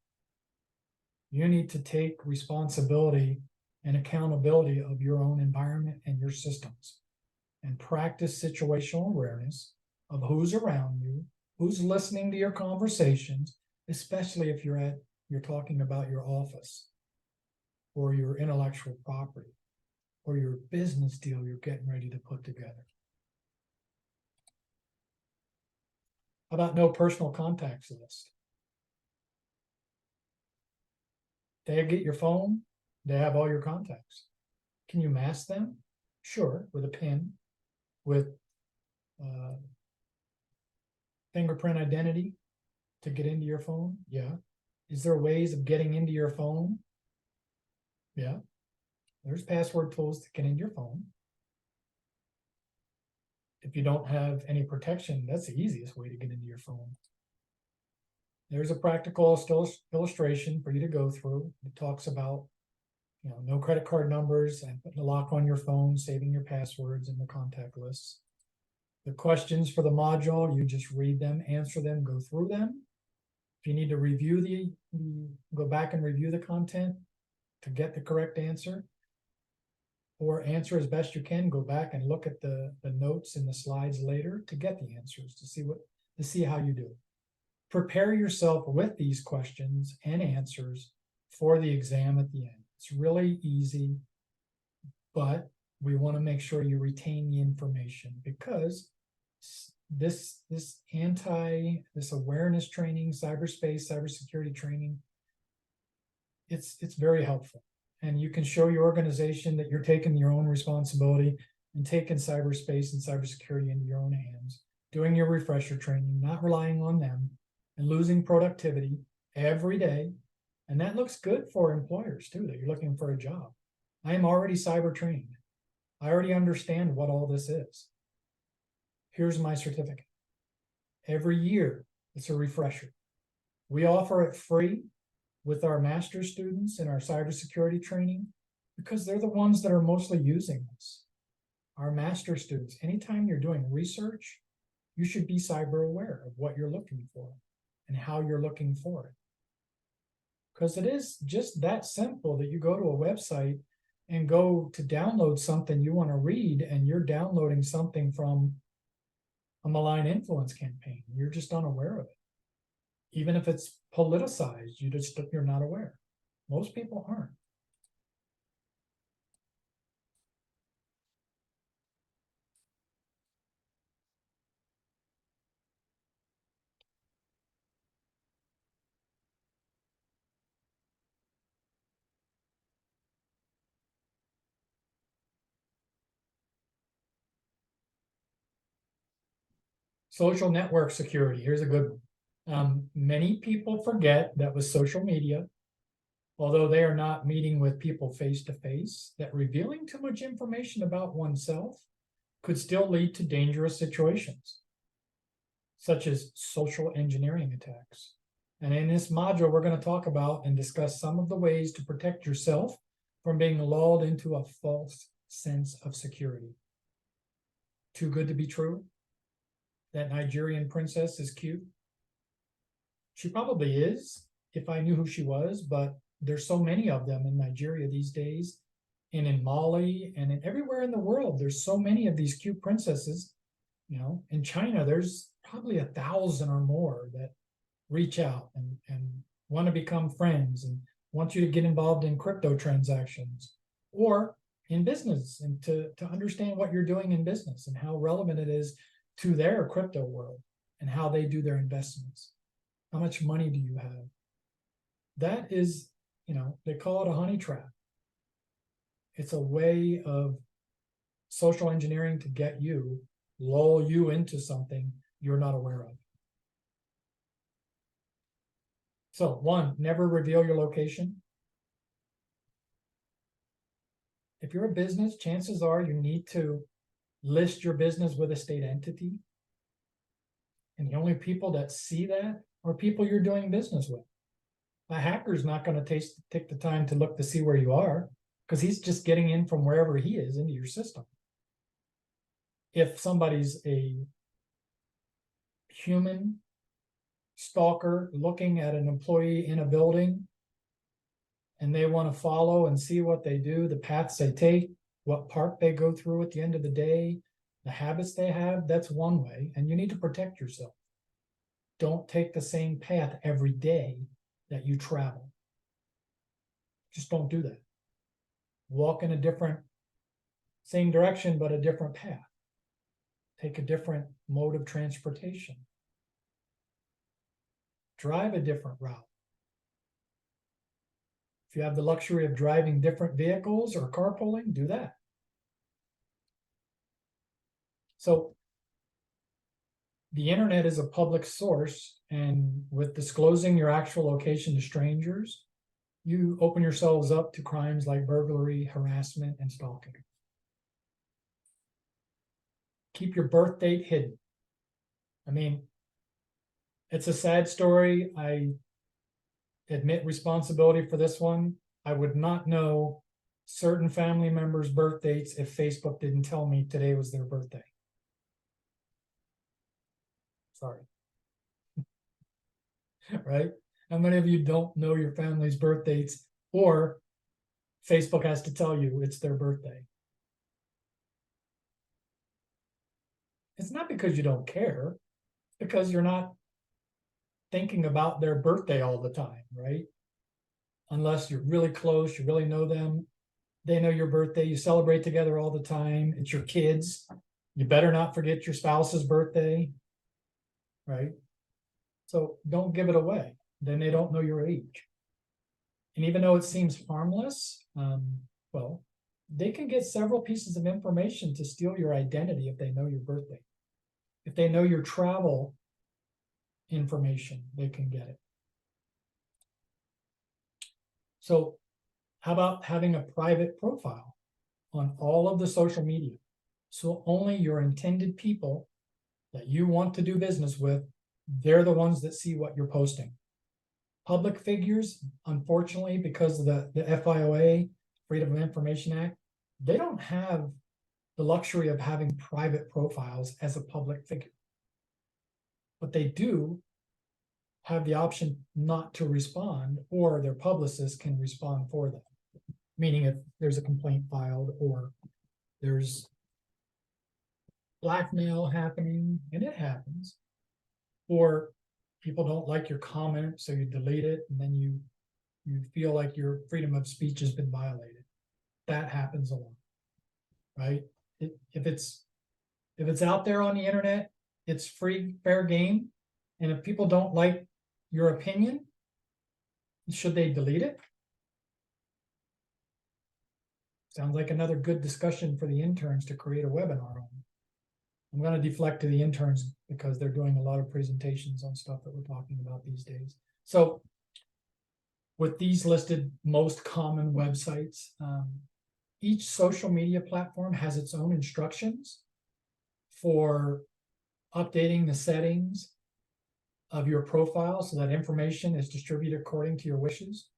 Speaker 1: You need to take responsibility and accountability of your own environment and your systems, and practice situational awareness of who's around you, who's listening to your conversations, especially if you're talking about your office or your intellectual property or your business deal you're getting ready to put together. How about no personal contacts list? They get your phone, they have all your contacts. Can you mask them? Sure, with a PIN, with fingerprint identity to get into your phone? Yeah. Is there ways of getting into your phone? Yeah. There's password tools to get into your phone. If you don't have any protection, that's the easiest way to get into your phone. There's a practical illustration for you to go through. It talks about, no credit card numbers and putting a lock on your phone, saving your passwords in the contact lists. The questions for the module, you just read them, answer them, go through them. If you need to review go back and review the content, to get the correct answer, or answer as best you can. Go back and look at the notes in the slides later to get the answers, to see how you do. Prepare yourself with these questions and answers for the exam at the end. It's really easy, but we want to make sure you retain the information, because this awareness training, cybersecurity training, it's very helpful. And you can show your organization that you're taking your own responsibility and taking cyberspace and cybersecurity into your own hands, doing your refresher training, not relying on them, and losing productivity every day. And that looks good for employers too, that you're looking for a job. I am already cyber trained. I already understand what all this is. Here's my certificate. Every year, it's a refresher. We offer it free with our master's students in our cybersecurity training, because they're the ones that are mostly using this. Our master's students, anytime you're doing research, you should be cyber aware of what you're looking for and how you're looking for it. Because it is just that simple that you go to a website and go to download something you want to read, and you're downloading something from a malign influence campaign. You're just unaware of it. Even if it's politicized, you're not aware. Most people aren't. Social network security, here's a good one. Many people forget that with social media, although they are not meeting with people face to face, that revealing too much information about oneself could still lead to dangerous situations, such as social engineering attacks. And in this module, we're going to talk about and discuss some of the ways to protect yourself from being lulled into a false sense of security. Too good to be true? That Nigerian princess is cute? She probably is, if I knew who she was, but there's so many of them in Nigeria these days, and in Mali, and everywhere in the world. There's so many of these cute princesses. In China, there's probably 1,000 or more that reach out and want to become friends and want you to get involved in crypto transactions or in business, and to understand what you're doing in business and how relevant it is to their crypto world and how they do their investments. How much money do you have? That is, they call it a honey trap. It's a way of social engineering to get you, lull you into something you're not aware of. So 1, never reveal your location. If you're a business, chances are you need to list your business with a state entity. And the only people that see that are people you're doing business with. A hacker's not going to take the time to look to see where you are, because he's just getting in from wherever he is into your system. If somebody's a human stalker looking at an employee in a building and they want to follow and see what they do, the paths they take, what park they go through at the end of the day, the habits they have, that's one way. And you need to protect yourself. Don't take the same path every day that you travel. Just don't do that. Walk in same direction, but a different path. Take a different mode of transportation. Drive a different route. If you have the luxury of driving different vehicles or carpooling, do that. So the internet is a public source, and with disclosing your actual location to strangers, you open yourselves up to crimes like burglary, harassment, and stalking. Keep your birth date hidden. I mean, it's a sad story. I admit responsibility for this one. I would not know certain family members' birth dates if Facebook didn't tell me today was their birthday. Sorry. Right? How many of you don't know your family's birth dates, or Facebook has to tell you it's their birthday. It's not because you don't care, it's because you're not thinking about their birthday all the time, right? Unless you're really close, you really know them, they know your birthday, you celebrate together all the time, it's your kids. You better not forget your spouse's birthday, right? So don't give it away. Then they don't know your age. And even though it seems harmless, well, they can get several pieces of information to steal your identity if they know your birthday. If they know your travel information, they can get it. So how about having a private profile on all of the social media? So only your intended people that you want to do business with, they're the ones that see what you're posting. Public figures, unfortunately, because of the FIOA, Freedom of Information Act, they don't have the luxury of having private profiles as a public figure. But they do have the option not to respond, or their publicist can respond for them. Meaning if there's a complaint filed or there's blackmail happening, and it happens, or people don't like your comment, so you delete it, and then you feel like your freedom of speech has been violated. That happens a lot, right? If it's out there on the internet, it's free, fair game. And if people don't like your opinion, should they delete it? Sounds like another good discussion for the interns to create a webinar on. I'm going to deflect to the interns because they're doing a lot of presentations on stuff that we're talking about these days. So with these listed most common websites, each social media platform has its own instructions for updating the settings of your profile so that information is distributed according to your wishes.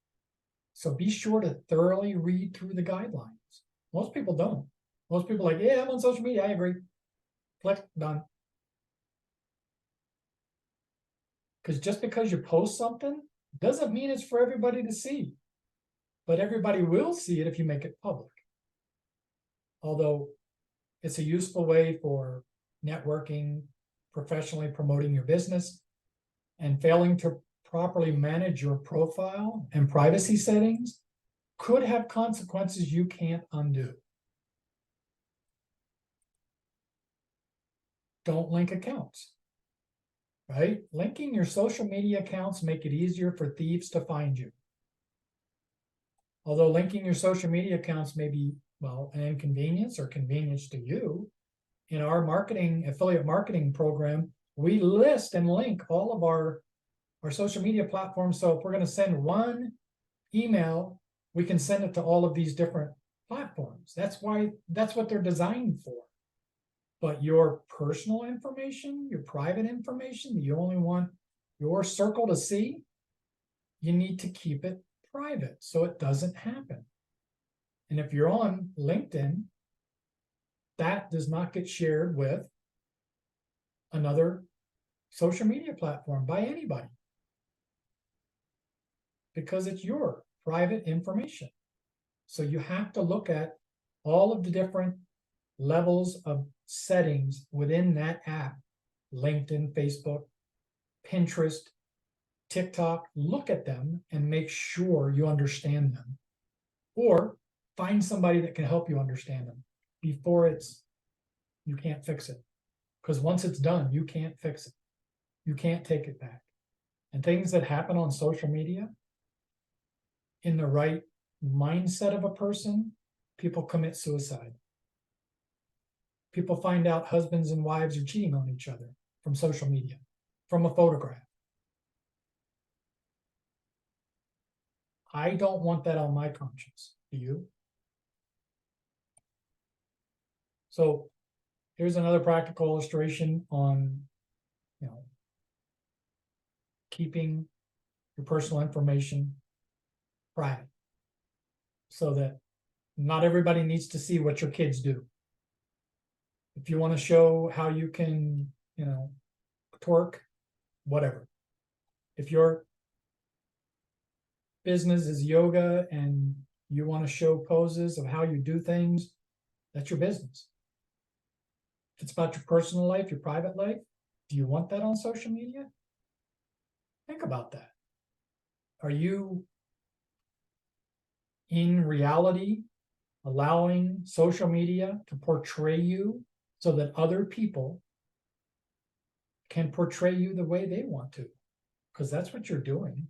Speaker 1: So be sure to thoroughly read through the guidelines. Most people don't. Most people are like, yeah, I'm on social media, I agree. Click, done. Because just because you post something doesn't mean it's for everybody to see. But everybody will see it if you make it public. Although it's a useful way for networking, professionally promoting your business, and failing to properly manage your profile and privacy settings could have consequences you can't undo. Don't link accounts, right? Linking your social media accounts make it easier for thieves to find you. Although linking your social media accounts may be, well, an inconvenience or convenience to you, in our affiliate marketing program, we list and link all of our social media platforms. So if we're going to send one email, we can send it to all of these different platforms. That's what they're designed for. But your personal information, your private information that you only want your circle to see, you need to keep it private so it doesn't happen. And if you're on LinkedIn, that does not get shared with another social media platform by anybody, because it's your private information. So you have to look at all of the different levels of settings within that app: LinkedIn, Facebook, Pinterest, TikTok. Look at them and make sure you understand them, or find somebody that can help you understand them before you can't fix it. Because once it's done, you can't fix it. You can't take it back. And things that happen on social media, in the right mindset of a person, people commit suicide. People find out husbands and wives are cheating on each other from social media, from a photograph. I don't want that on my conscience. Do you? So here's another practical illustration on, keeping your personal information private, so that not everybody needs to see what your kids do. If you want to show how you can, twerk, whatever. If your business is yoga and You want to show poses of how you do things, that's your business. If it's about your personal life, your private life, do you want that on social media? Think about that. Are you in reality allowing social media to portray you so that other people can portray you the way they want to? Because that's what you're doing.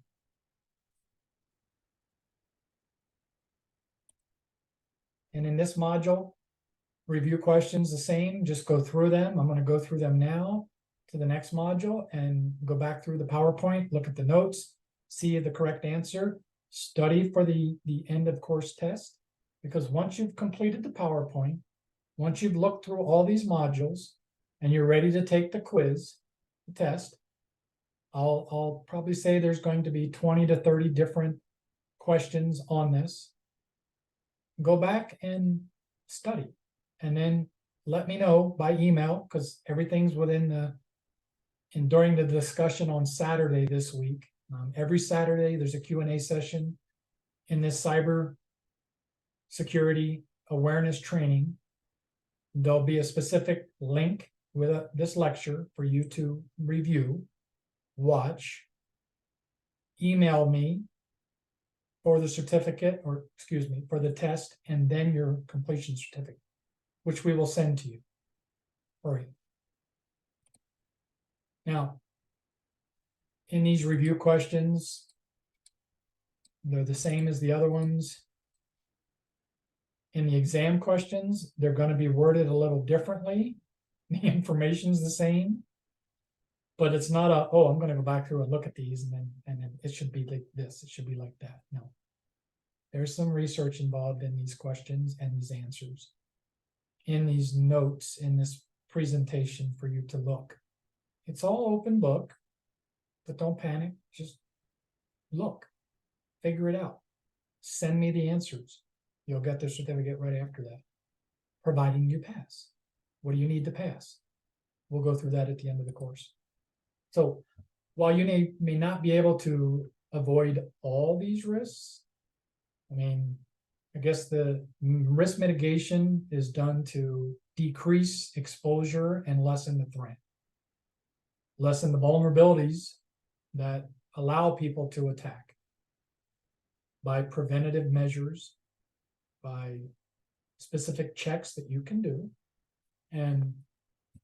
Speaker 1: And in this module, review questions the same, just go through them. I'm going to go through them now to the next module and go back through the PowerPoint, look at the notes, see the correct answer, study for the end of course test. Because once you've completed the PowerPoint, once you've looked through all these modules and you're ready to take the quiz, the test, I'll probably say there's going to be 20 to 30 different questions on this. Go back and study, and then let me know by email, because everything's within and during the discussion on Saturday this week. Every Saturday there's a Q&A session in this cyber security awareness training. There'll be a specific link with this lecture for you to review, watch, email me for the certificate, or excuse me, for the test, and then your completion certificate, which we will send to you. All right. Now, in these review questions, they're the same as the other ones. In the exam questions, they're going to be worded a little differently. The information's the same, but it's not a, oh, I'm going to go back through and look at these and then it should be like this, it should be like that. No. There's some research involved in these questions and these answers, in these notes, in this presentation for you to look. It's all open book, but don't panic. Just look, figure it out. Send me the answers. You'll get the certificate right after that, providing you pass. What do you need to pass? We'll go through that at the end of the course. So while you may not be able to avoid all these risks, I mean, I guess the risk mitigation is done to decrease exposure and lessen the threat, lessen the vulnerabilities that allow people to attack by preventative measures, by specific checks that you can do, and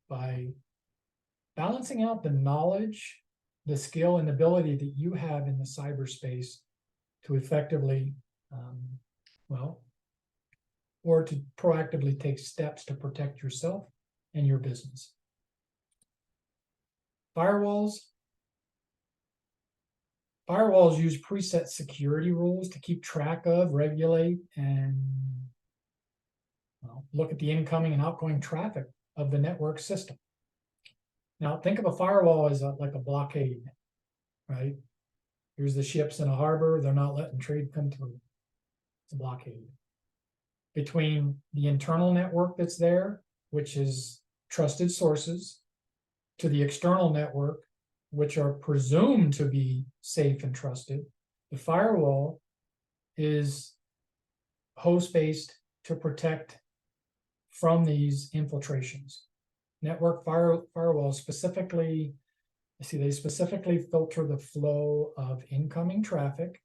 Speaker 1: by balancing out the knowledge, the skill, and ability that you have in the cyberspace to effectively or to proactively take steps to protect yourself and your business. Firewalls use preset security rules to keep track of, regulate, and look at the incoming and outgoing traffic of the network system. Now, think of a firewall as like a blockade, right? Here's the ships in a harbor. They're not letting trade come through. It's a blockade. Between the internal network that's there, which is trusted sources, to the external network, which are presumed to be safe and trusted, the firewall is host-based to protect from these infiltrations. Network firewalls specifically, they specifically filter the flow of incoming traffic,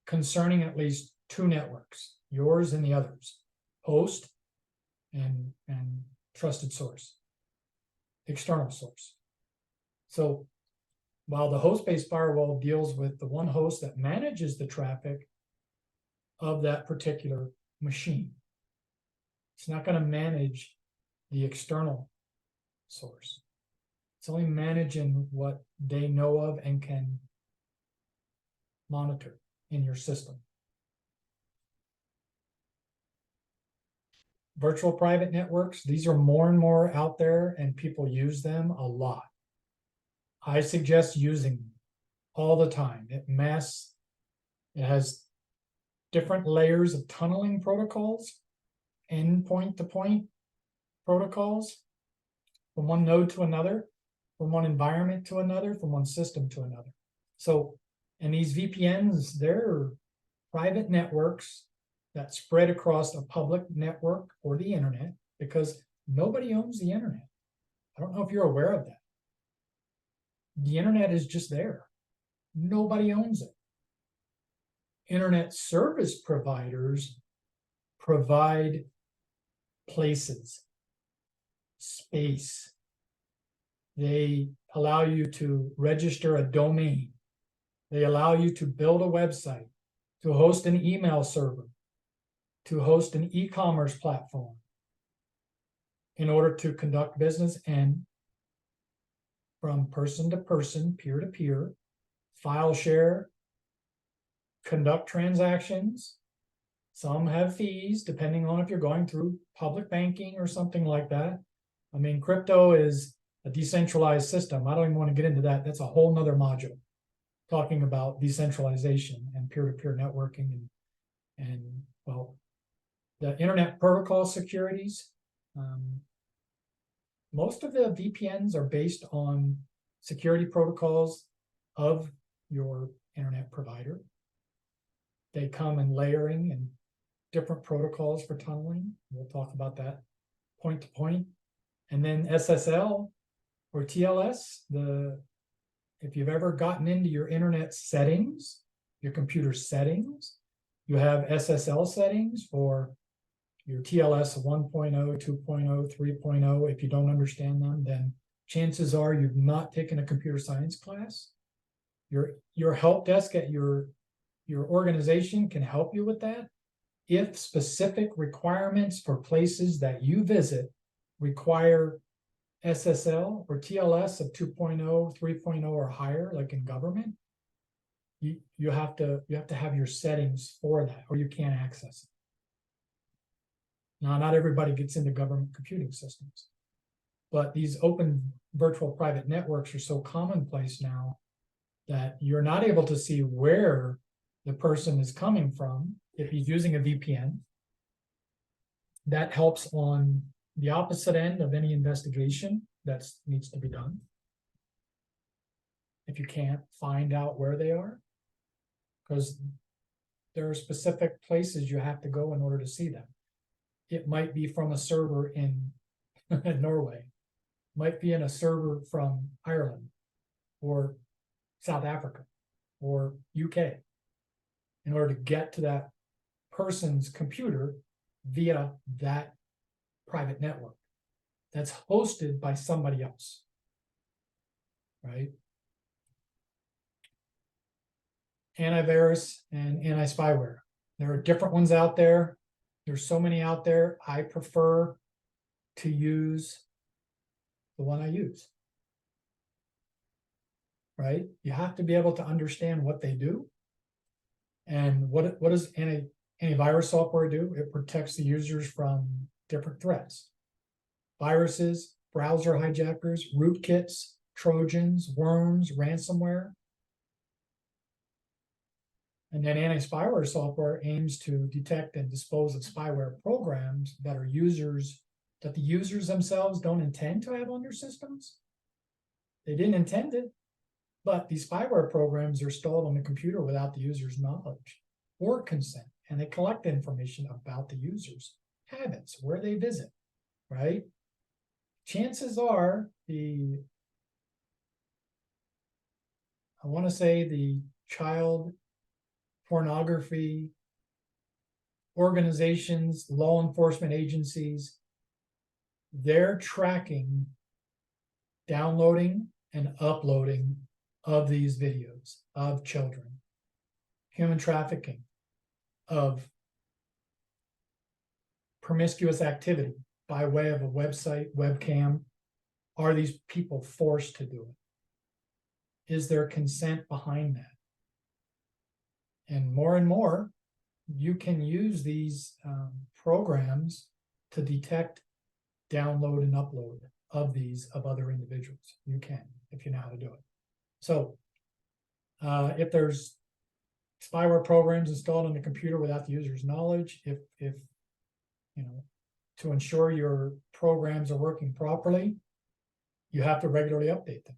Speaker 1: concerning at least two networks, yours and the others, host and trusted source, external source. So while the host-based firewall deals with the one host that manages the traffic of that particular machine, it's not going to manage the external source. It's only managing what they know of and can monitor in your system. Virtual private networks, these are more and more out there and people use them a lot. I suggest using them all the time. It has different layers of tunneling protocols, endpoint to point protocols, from one node to another, from one environment to another, from one system to another. So And these VPNs, they're private networks that spread across a public network or the internet, because nobody owns the internet. I don't know if you're aware of that. The internet is just there. Nobody owns it. Internet service providers provide places, space. They allow you to register a domain. They allow you to build a website, to host an email server, to host an e-commerce platform in order to conduct business and from person to person, peer to peer, file share, conduct transactions. Some have fees depending on if you're going through public banking or something like that. I mean, crypto is a decentralized system. I don't even want to get into that. That's a whole nother module talking about decentralization and peer-to-peer networking and well, the internet protocol securities. Most of the VPNs are based on security protocols of your internet provider. They come in layering and different protocols for tunneling. We'll talk about that point to point. And then SSL or TLS, if you've ever gotten into your internet settings, your computer settings, you have SSL settings for your TLS 1.0, 2.0, 3.0. If you don't understand them, then chances are you've not taken a computer science class. Your help desk at your organization can help you with that. If specific requirements for places that you visit require SSL or TLS of 2.0, 3.0 or higher, like in government, you have to have your settings for that, or you can't access it. Now, not everybody gets into government computing systems, but these open virtual private networks are so commonplace now that you're not able to see where the person is coming from if he's using a VPN. That helps on the opposite end of any investigation that needs to be done. If you can't find out where they are, because there are specific places you have to go in order to see them. It might be from a server in Norway, might be in a server from Ireland or South Africa or UK in order to get to that person's computer via that private network that's hosted by somebody else, right? Antivirus and anti-spyware. There are different ones out there. There's so many out there. I prefer to use the one I use, right? You have to be able to understand what they do. And what does antivirus software do? It protects the users from different threats. Viruses, browser hijackers, rootkits, Trojans, worms, ransomware. And then anti-spyware software aims to detect and dispose of spyware programs that the users themselves don't intend to have on their systems. They didn't intend it, but these spyware programs are installed on the computer without the user's knowledge or consent, and they collect information about the user's habits, where they visit, right? Chances are the child pornography organizations, law enforcement agencies, they're tracking downloading and uploading of these videos of children, human trafficking, of promiscuous activity by way of a website, webcam. Are these people forced to do it? Is there consent behind that? And more, you can use these programs to detect download and upload of other individuals. You can, if you know how to do it. So if there's spyware programs installed on the computer without the user's knowledge, if you know, to ensure your programs are working properly, you have to regularly update them.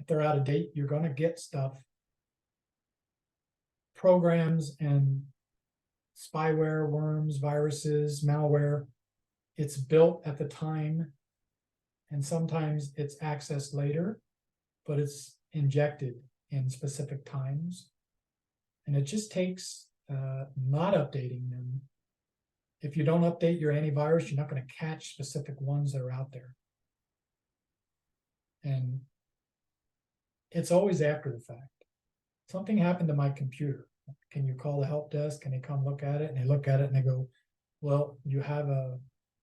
Speaker 1: If they're out of date, you're going to get stuff, programs and spyware, worms, viruses, malware. It's built at the time, and sometimes it's accessed later, but it's injected in specific times. And it just takes not updating them. If you don't update your antivirus, you're not going to catch specific ones that are out there. And it's always after the fact. Something happened to my computer. Can you call the help desk? Can they come look at it? And they look at it and they go, well, you have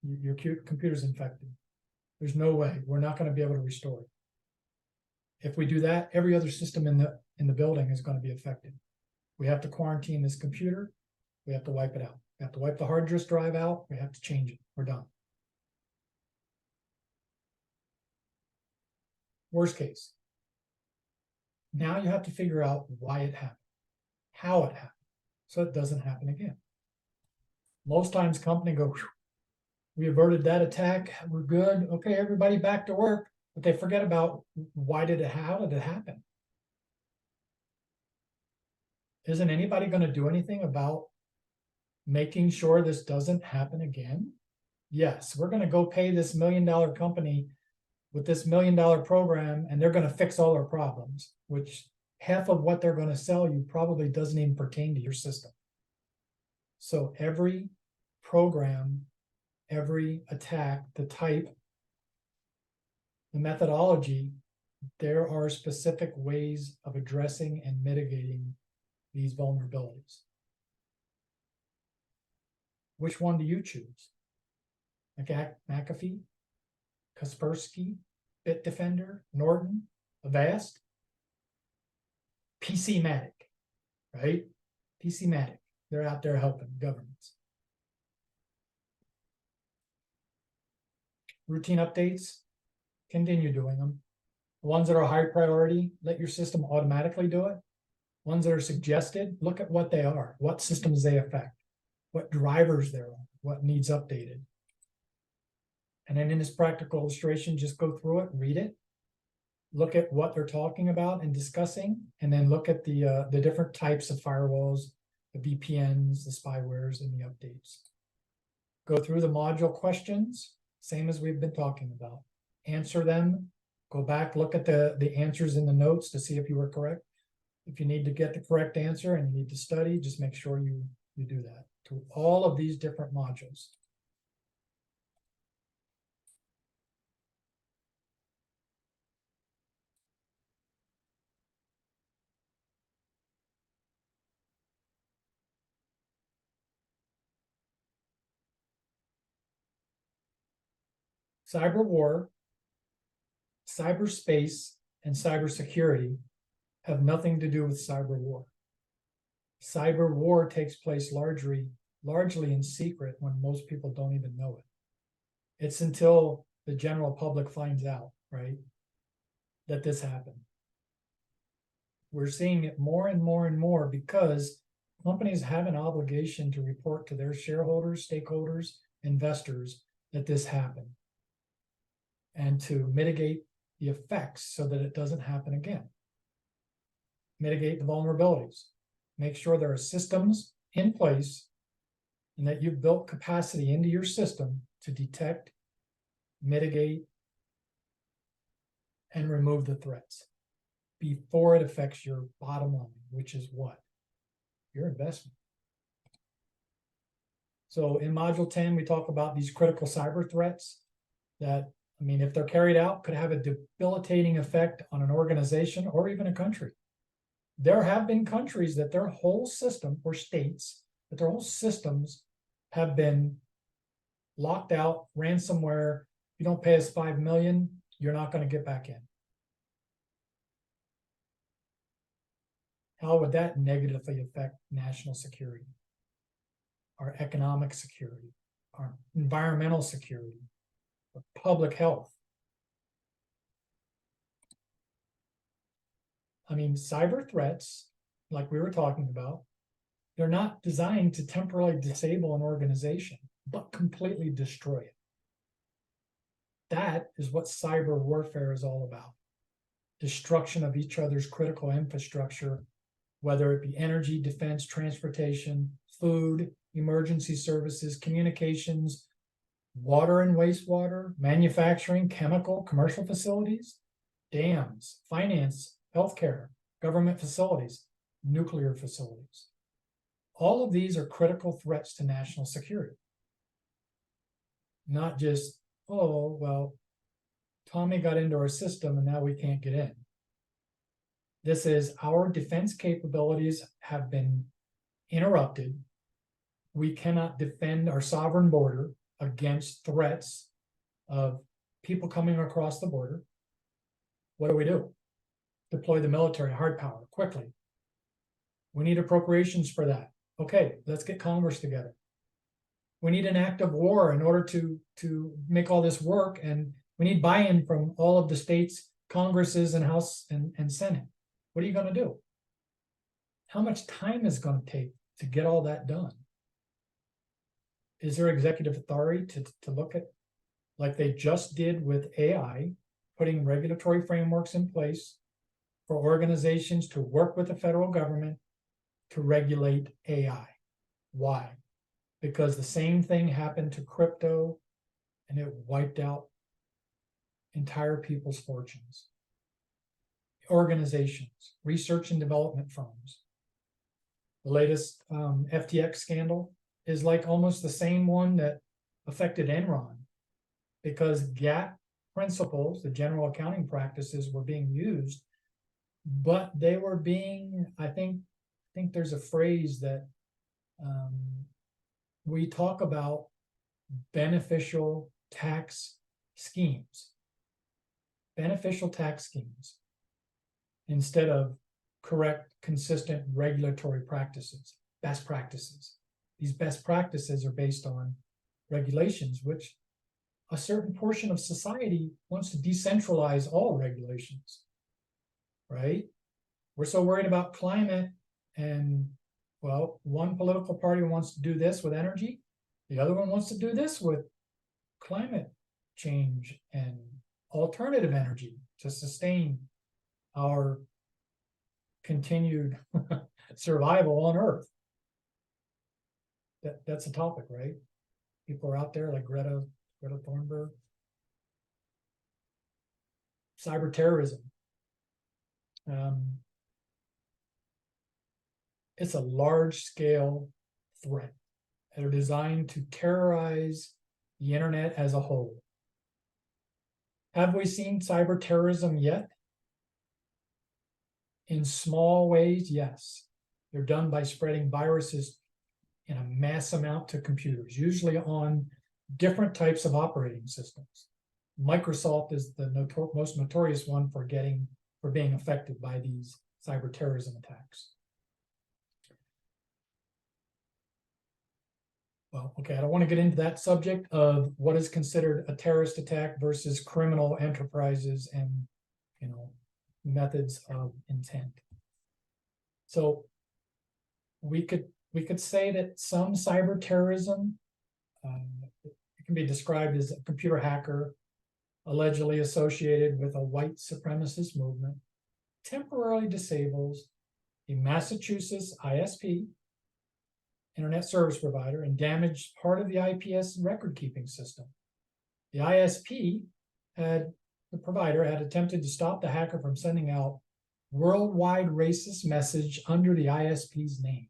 Speaker 1: your computer's infected. There's no way. We're not going to be able to restore it. If we do that, every other system in the building is going to be affected. We have to quarantine this computer. We have to wipe it out. We have to wipe the hard disk drive out. We have to change it. We're done. Worst case. Now you have to figure out why it happened, how it happened, so it doesn't happen again. Most times company go, we averted that attack. We're good. Okay, everybody back to work. But they forget about how did it happen? Isn't anybody going to do anything about making sure this doesn't happen again? Yes, we're going to go pay this $1 million company with this $1 million program, and they're going to fix all our problems, which half of what they're going to sell you probably doesn't even pertain to your system. So every program, every attack, the type, the methodology, there are specific ways of addressing and mitigating these vulnerabilities. Which one do you choose? McAfee, Kaspersky, Bitdefender, Norton, Avast, PCmatic, right? PCmatic, they're out there helping governments. Routine updates, continue doing them. The ones that are high priority, let your system automatically do it. Ones that are suggested, look at what they are, what systems they affect, what drivers they're on, what needs updated. And then in this practical illustration, just go through it, read it, look at what they're talking about and discussing, and then look at the different types of firewalls, the VPNs, the spywares, and the updates. Go through the module questions, same as we've been talking about. Answer them, go back, look at the answers in the notes to see if you were correct. If you need to get the correct answer and you need to study, just make sure you do that to all of these different modules. Cyber war, cyberspace, and cybersecurity have nothing to do with cyber war. Cyber war takes place largely in secret when most people don't even know it. It's until the general public finds out, right, that this happened. We're seeing it more and more and more because companies have an obligation to report to their shareholders, stakeholders, investors that this happened, and to mitigate the effects so that it doesn't happen again. Mitigate the vulnerabilities. Make sure there are systems in place and that you've built capacity into your system to detect, mitigate, and remove the threats before it affects your bottom line, which is what? Your investment. So in Module 10, we talk about these critical cyber threats that, I mean, if they're carried out, could have a debilitating effect on an organization or even a country. There have been countries that their whole system, or states, that their whole systems have been locked out, ransomware. You don't pay us $5 million, you're not going to get back in. How would that negatively affect national security, our economic security, our environmental security, our public health? I mean, cyber threats, like we were talking about, they're not designed to temporarily disable an organization, but completely destroy it. That is what cyber warfare is all about. destruction of each other's critical infrastructure, whether it be energy, defense, transportation, food, emergency services, communications, water and wastewater, manufacturing, chemical, commercial facilities, dams, finance, healthcare, government facilities, nuclear facilities. All of these are critical threats to national security. Not just, oh, well, Tommy got into our system and now we can't get in. This is our defense capabilities have been interrupted. We cannot defend our sovereign border against threats of people coming across the border. What do? Deploy the military, hard power, quickly. We need appropriations for that. Okay, let's get Congress together. We need an act of war in order to make all this work, and we need buy-in from all of the states, Congresses, and House and Senate. What are you going to do? How much time is going to take to get all that done? Is there executive authority to look at, like they just did with AI, putting regulatory frameworks in place for organizations to work with the federal government to regulate AI? Why? Because the same thing happened to crypto and it wiped out entire people's fortunes. Organizations, research and development firms. The latest FTX scandal is like almost the same one that affected Enron, because GAAP principles, the general accounting practices, were being used, but they were being, I think there's a phrase that we talk about beneficial tax schemes. Beneficial tax schemes instead of correct, consistent regulatory practices, best practices. These best practices are based on regulations, which a certain portion of society wants to decentralize all regulations, right? We're so worried about climate, and well, one political party wants to do this with energy, the other one wants to do this with climate change and alternative energy to sustain our continued survival on Earth. That's a topic, right? People are out there like Greta Thunberg. Cyber terrorism. It's a large-scale threat that are designed to terrorize the internet as a whole. Have we seen cyber terrorism yet? In small ways, yes. They're done by spreading viruses in a mass amount to computers, usually on different types of operating systems. Microsoft is the most notorious one for being affected by these cyber terrorism attacks. Well, okay, I don't want to get into that subject of what is considered a terrorist attack versus criminal enterprises and, methods of intent. So we could say that some cyber terrorism, it can be described as a computer hacker allegedly associated with a white supremacist movement, temporarily disables a Massachusetts ISP, internet service provider, and damaged part of the IPS record-keeping system. The ISP the provider had attempted to stop the hacker from sending out worldwide racist message under the ISP's name.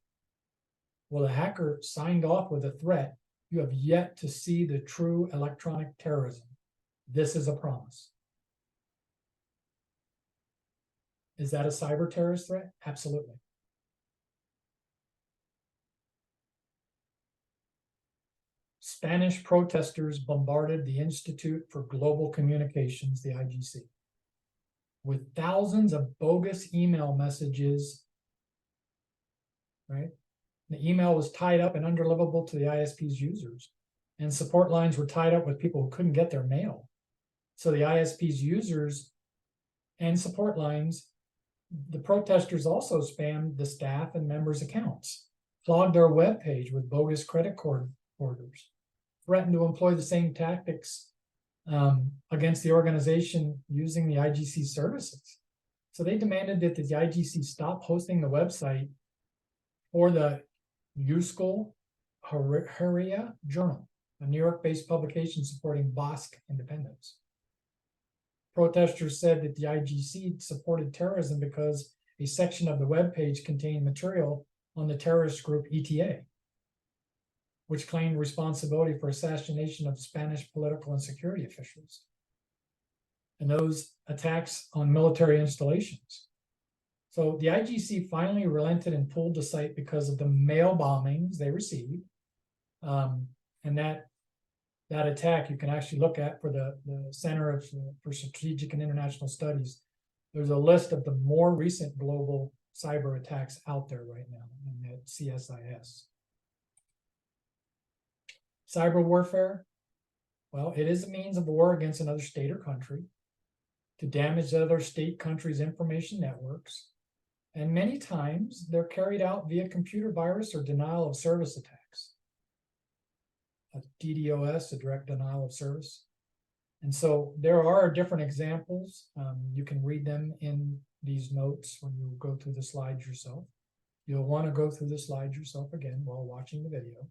Speaker 1: Well, the hacker signed off with a threat. You have yet to see the true electronic terrorism. This is a promise. Is that a cyber terrorist threat? Absolutely. Spanish protesters bombarded the Institute for Global Communications, the IGC, with thousands of bogus email messages, right? The email was tied up and undeliverable to the ISP's users, and support lines were tied up with people who couldn't get their mail. So the ISP's users and support lines, the protesters also spammed the staff and members' accounts, clogged their web page with bogus credit card orders, threatened to employ the same tactics against the organization using the IGC services. So they demanded that the IGC stop hosting the website for the Yuskol Haria Journal, a New York-based publication supporting Basque independence. Protesters said that the IGC supported terrorism because a section of the webpage contained material on the terrorist group ETA, which claimed responsibility for assassination of Spanish political and security officials, and those attacks on military installations. So the IGC finally relented and pulled the site because of the mail bombings they received. And that attack you can actually look at for the Center for Strategic and International Studies. There's a list of the more recent global cyber attacks out there right now in the CSIS. Cyber warfare, well, it is a means of war against another state or country to damage other state countries' information networks. And many times they're carried out via computer virus or denial of service attacks. A DDoS, a direct denial of service. And so there are different examples. You can read them in these notes when you go through the slides yourself. You'll want to go through the slides yourself again while watching the video.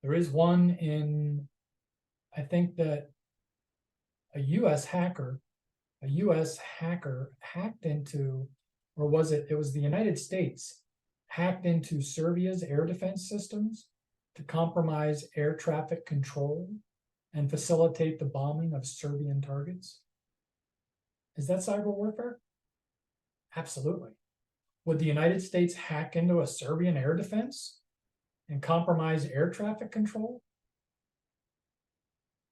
Speaker 1: There is one in, I think that a US hacker hacked into, or was it was the United States, hacked into Serbia's air defense systems to compromise air traffic control and facilitate the bombing of Serbian targets. Is that cyber warfare? Absolutely. Would the United States hack into a Serbian air defense and compromise air traffic control?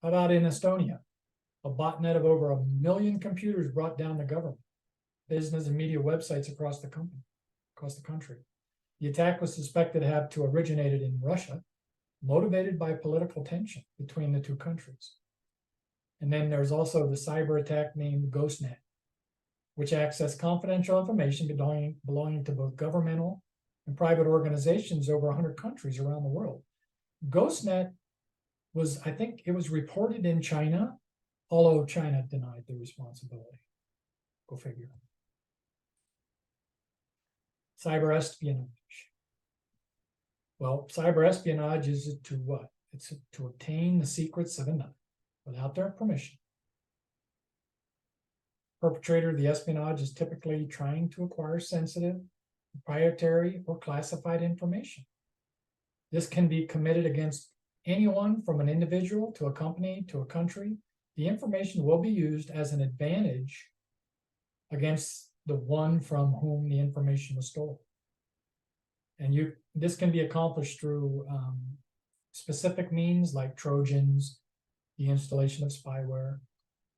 Speaker 1: How about in Estonia? A botnet of over 1 million computers brought down the government, business and media websites across the country. The attack was suspected to have originated in Russia, motivated by political tension between the two countries. And then there's also the cyber attack named GhostNet, which accessed confidential information belonging to both governmental and private organizations over 100 countries around the world. GhostNet was, I think it was reported in China, although China denied the responsibility. Go figure. Cyber espionage. Well, cyber espionage is to what? It's to obtain the secrets of another without their permission. Perpetrator of the espionage is typically trying to acquire sensitive, proprietary, or classified information. This can be committed against anyone from an individual to a company to a country. The information will be used as an advantage against the one from whom the information was stolen. And this can be accomplished through specific means like Trojans, the installation of spyware.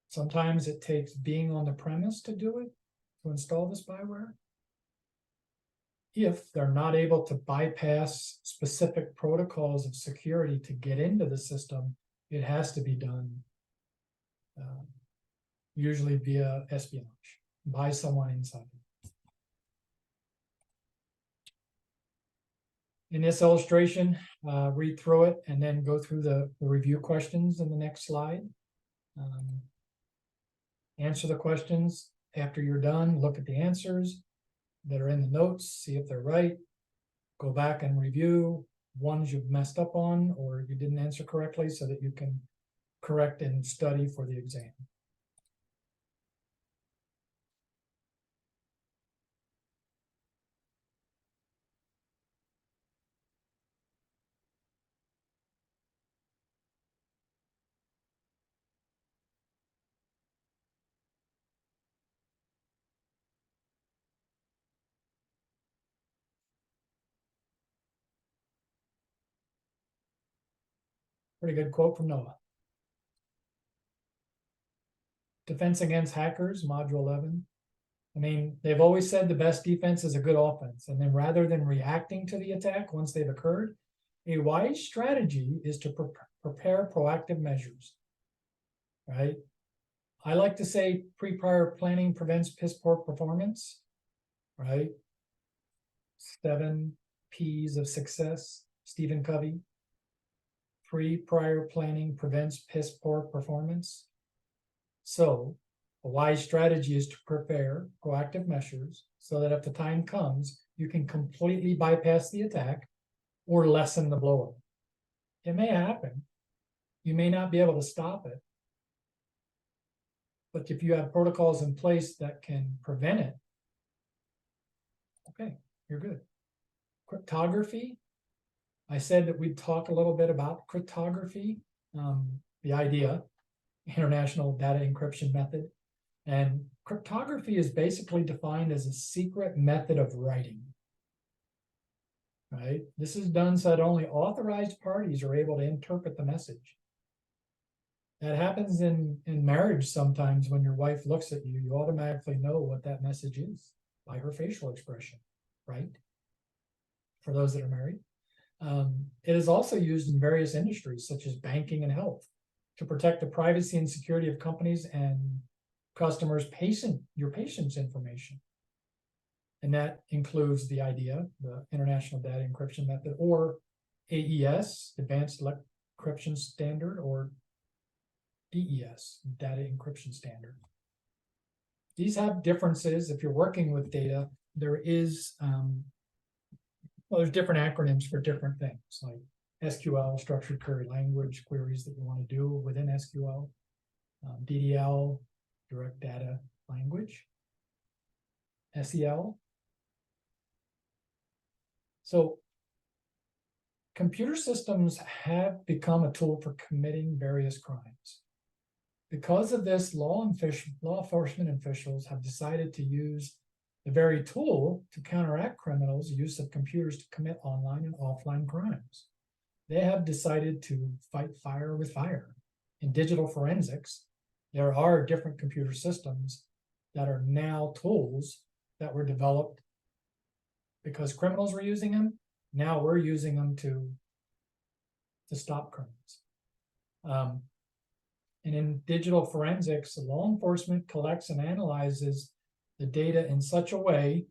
Speaker 1: Sometimes it takes being on the premise to do it, to install the spyware. If they're not able to bypass specific protocols of security to get into the system, it has to be done usually via espionage by someone inside. In this illustration, read through it and then go through the review questions in the next slide. Answer the questions. After you're done, look at the answers that are in the notes, see if they're right. Go back and review ones you've messed up on or you didn't answer correctly so that you can correct and study for the exam. Pretty good quote from Noah. Defense against hackers, module 11. I mean, they've always said the best defense is a good offense. And then rather than reacting to the attack once they've occurred, a wise strategy is to prepare proactive measures, right? I like to say pre-prior planning prevents piss poor performance, right? 7 P's of success, Stephen Covey. Pre-prior planning prevents piss poor performance. So A wise strategy is to prepare proactive measures so that if the time comes, you can completely bypass the attack or lessen the blow. It may happen. You may not be able to stop it. But if you have protocols in place that can prevent it, okay, you're good. Cryptography. I said that we'd talk a little bit about cryptography, the idea, international data encryption method. And cryptography is basically defined as a secret method of writing. Right? This is done so that only authorized parties are able to interpret the message. That happens in marriage sometimes. When your wife looks at you, you automatically know what that message is by her facial expression, right? For those that are married. It is also used in various industries, such as banking and health, to protect the privacy and security of companies and customers' your patient's information. And that includes the IDEA, the International Data Encryption Method, or AES, Advanced Encryption Standard, or DES, Data Encryption Standard. These have differences. If you're working with data, there is, there's different acronyms for different things, like SQL, Structured Query Language, queries that you want to do within SQL, DDL, Direct Data Language, SEL. So computer systems have become a tool for committing various crimes. Because of this, law enforcement officials have decided to use the very tool to counteract criminals' use of computers to commit online and offline crimes. They have decided to fight fire with fire. In digital forensics, there are different computer systems that are now tools that were developed because criminals were using them. Now we're using them to stop crimes. And in digital forensics, law enforcement collects and analyzes the data in such a way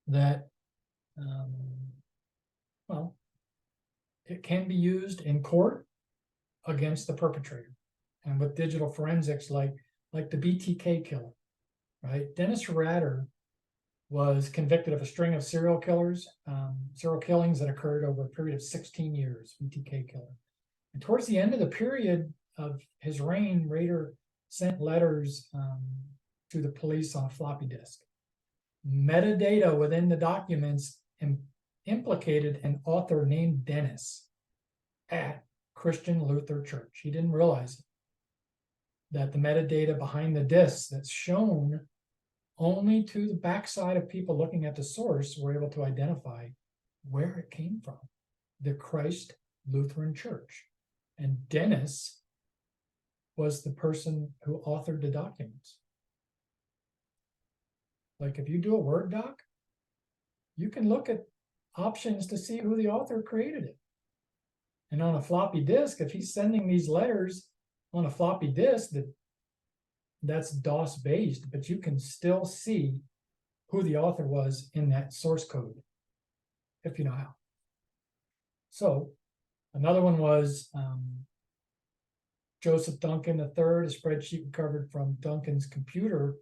Speaker 1: that, well, it can be used in court against the perpetrator. And with digital forensics, like the BTK killer, right? Dennis Rader was convicted of a string of serial killings that occurred over a period of 16 years, BTK killer. And towards the end of the period of his reign, Rader sent letters to the police on a floppy disk. Metadata within the documents implicated an author named Dennis at Christian Luther Church. He didn't realize it, that the metadata behind the disks that's shown only to the backside of people looking at the source were able to identify where it came from, the Christ Lutheran Church. And Dennis was the person who authored the documents. Like if you do a Word doc, you can look at options to see who the author created it. And on a floppy disk, if he's sending these letters on a floppy disk, that's DOS based, but you can still see who the author was in that source code, if you know how. So another one was Joseph Duncan III. A spreadsheet recovered from Duncan's computer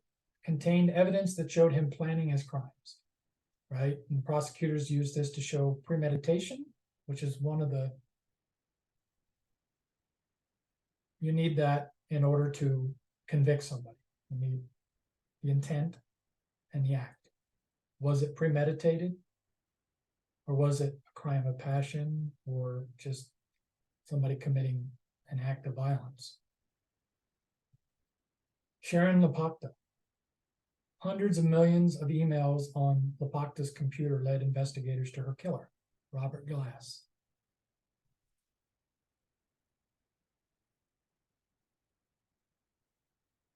Speaker 1: contained evidence that showed him planning his crimes, right? And prosecutors used this to show premeditation, which is one of the, you need that in order to convict somebody. You need the intent and the act. Was it premeditated? Or was it a crime of passion, or just somebody committing an act of violence? Sharon Lapacta. Hundreds of millions of emails on Lapacta's computer led investigators to her killer, Robert Glass.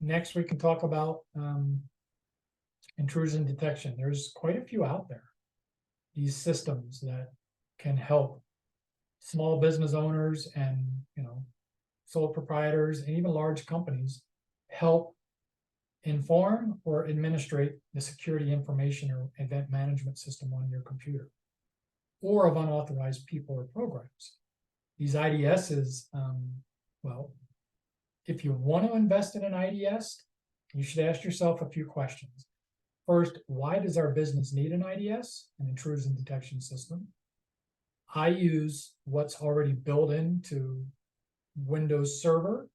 Speaker 1: Next, we can talk about intrusion detection. There's quite a few out there. These systems that can help small business owners and sole proprietors and even large companies help inform or administrate the security information or event management system on your computer, or of unauthorized people or programs. These IDSs, well, if you want to invest in an IDS, You should ask yourself a few questions. First, why does our business need an IDS, an intrusion detection system? I use what's already built into Windows Server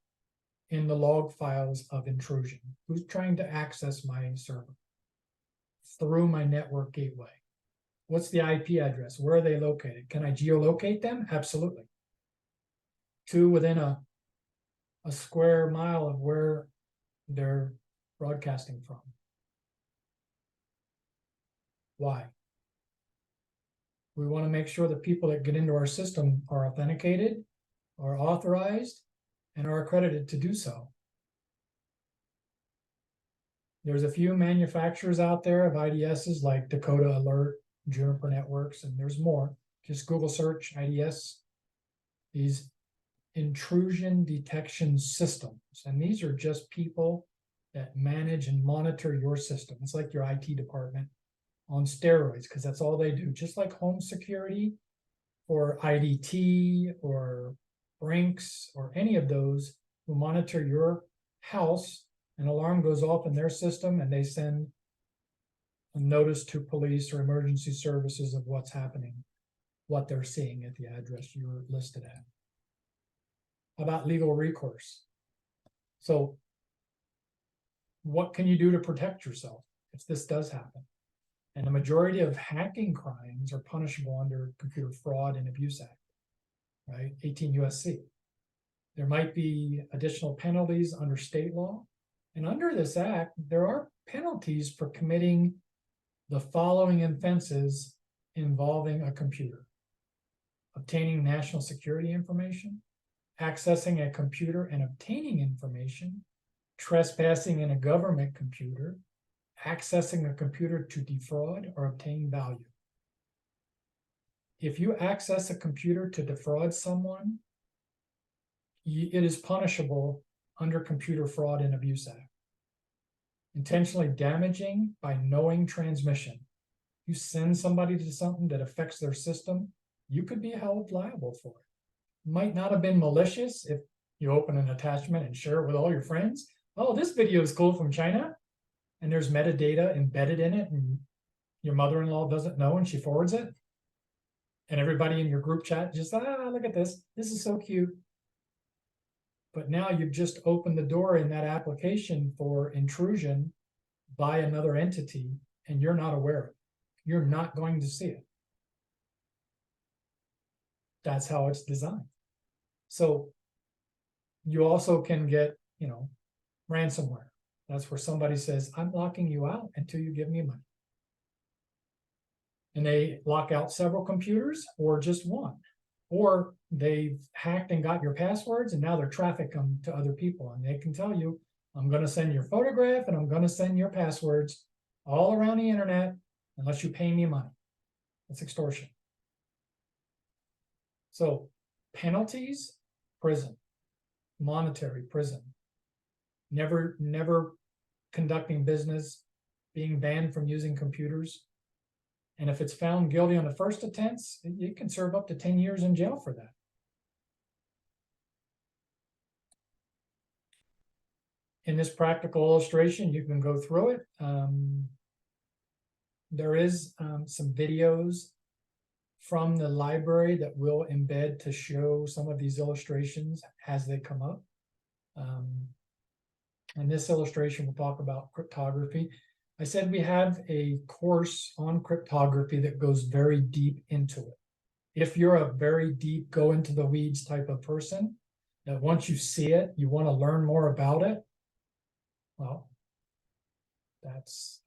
Speaker 1: in the log files of intrusion. Who's trying to access my server? Through my network gateway. What's the IP address? Where are they located? Can I geolocate them? Absolutely. To within a square mile of where they're broadcasting from. Why? We want to make sure that people that get into our system are authenticated, are authorized, and are accredited to do so. There's a few manufacturers out there of IDSs like Dakota Alert, Juniper Networks, and there's more. Just Google search IDS, these intrusion detection systems. And these are just people that manage and monitor your system. It's like your IT department on steroids, because that's all they do. Just like home security or IDT or Brinks or any of those who monitor your house, an alarm goes off in their system and they send a notice to police or emergency services of what's happening, what they're seeing at the address you're listed at. How about legal recourse? So what can you do to protect yourself if this does happen? And the majority of hacking crimes are punishable under Computer Fraud and Abuse Act, right? 18 USC. There might be additional penalties under state law. And under this act, there are penalties for committing the following offenses involving a computer: obtaining national security information, accessing a computer and obtaining information, trespassing in a government computer, accessing a computer to defraud or obtain value. If you access a computer to defraud someone, it is punishable under Computer Fraud and Abuse Act. Intentionally damaging by knowing transmission. You send somebody to something that affects their system, you could be held liable for it. Might not have been malicious if you open an attachment and share it with all your friends. Oh, this video is cool from China, and there's metadata embedded in it, and your mother-in-law doesn't know and she forwards it. And everybody in your group chat just, look at this. This is so cute. But now you've just opened the door in that application for intrusion by another entity, and you're not aware of it. You're not going to see it. That's how it's designed. So you also can get, ransomware. That's where somebody says, I'm locking you out until you give me money. And they lock out several computers or just one. Or they've hacked and got your passwords, and now they're trafficking them to other people. And they can tell you, I'm going to send your photograph and I'm going to send your passwords all around the internet unless you pay me money. That's extortion. So penalties, prison, monetary prison, never conducting business, being banned from using computers. And if it's found guilty on the first offense, you can serve up to 10 years in jail for that. In this practical illustration, you can go through it. There is some videos from the library that we'll embed to show some of these illustrations as they come up. And this illustration will talk about cryptography. I said we have a course on cryptography that goes very deep into it. If you're a very deep, go into the weeds type of person, that once you see it, you want to learn more about it, well, that's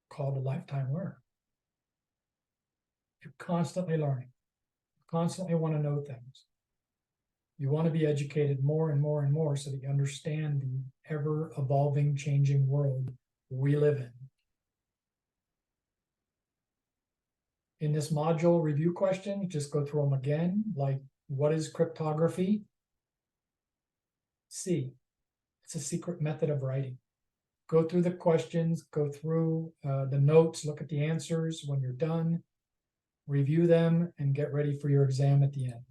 Speaker 1: called a lifetime learner. You're constantly learning, constantly want to know things. You want to be educated more and more and more so that you understand the ever-evolving, changing world we live in. In this module review question, just go through them again, like what is cryptography? C, it's a secret method of writing. Go through the questions, go through the notes, look at the answers. When you're done, review them and get ready for your exam at the end.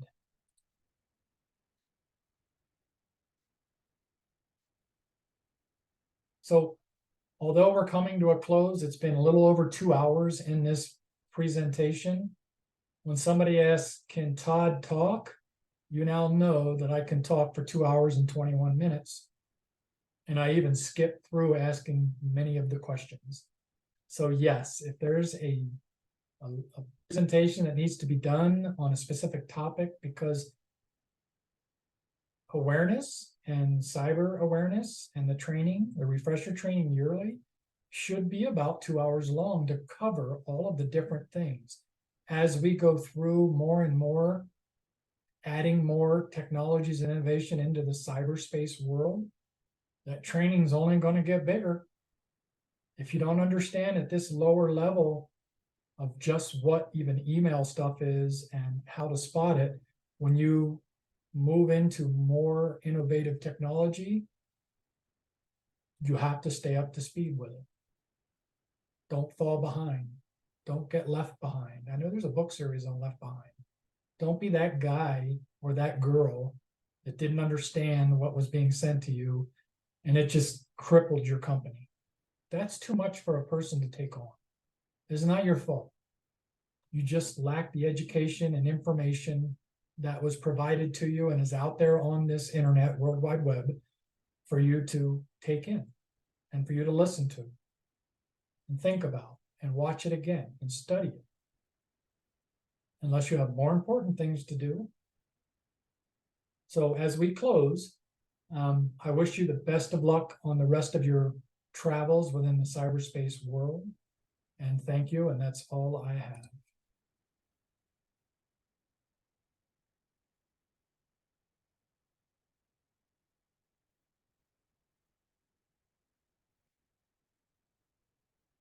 Speaker 1: So although we're coming to a close, it's been a little over 2 hours in this presentation. When somebody asks, can Todd talk? You now know that I can talk for 2 hours and 21 minutes. And I even skipped through asking many of the questions. So yes, if there's a presentation that needs to be done on a specific topic, because awareness and cyber awareness and the training, the refresher training yearly, should be about 2 hours long to cover all of the different things. As we go through more and more, adding more technologies and innovation into the cyberspace world, that training is only going to get bigger. If you don't understand at this lower level of just what even email stuff is and how to spot it, when you move into more innovative technology, you have to stay up to speed with it. Don't fall behind. Don't get left behind. I know there's a book series on Left Behind. Don't be that guy or that girl that didn't understand what was being sent to you and it just crippled your company. That's too much for a person to take on. It's not your fault. You just lack the education and information that was provided to you and is out there on this internet, World Wide Web, for you to take in and for you to listen to and think about and watch it again and study it. Unless you have more important things to do. So as we close, I wish you the best of luck on the rest of your travels within the cyberspace world. And thank you, and that's all I have.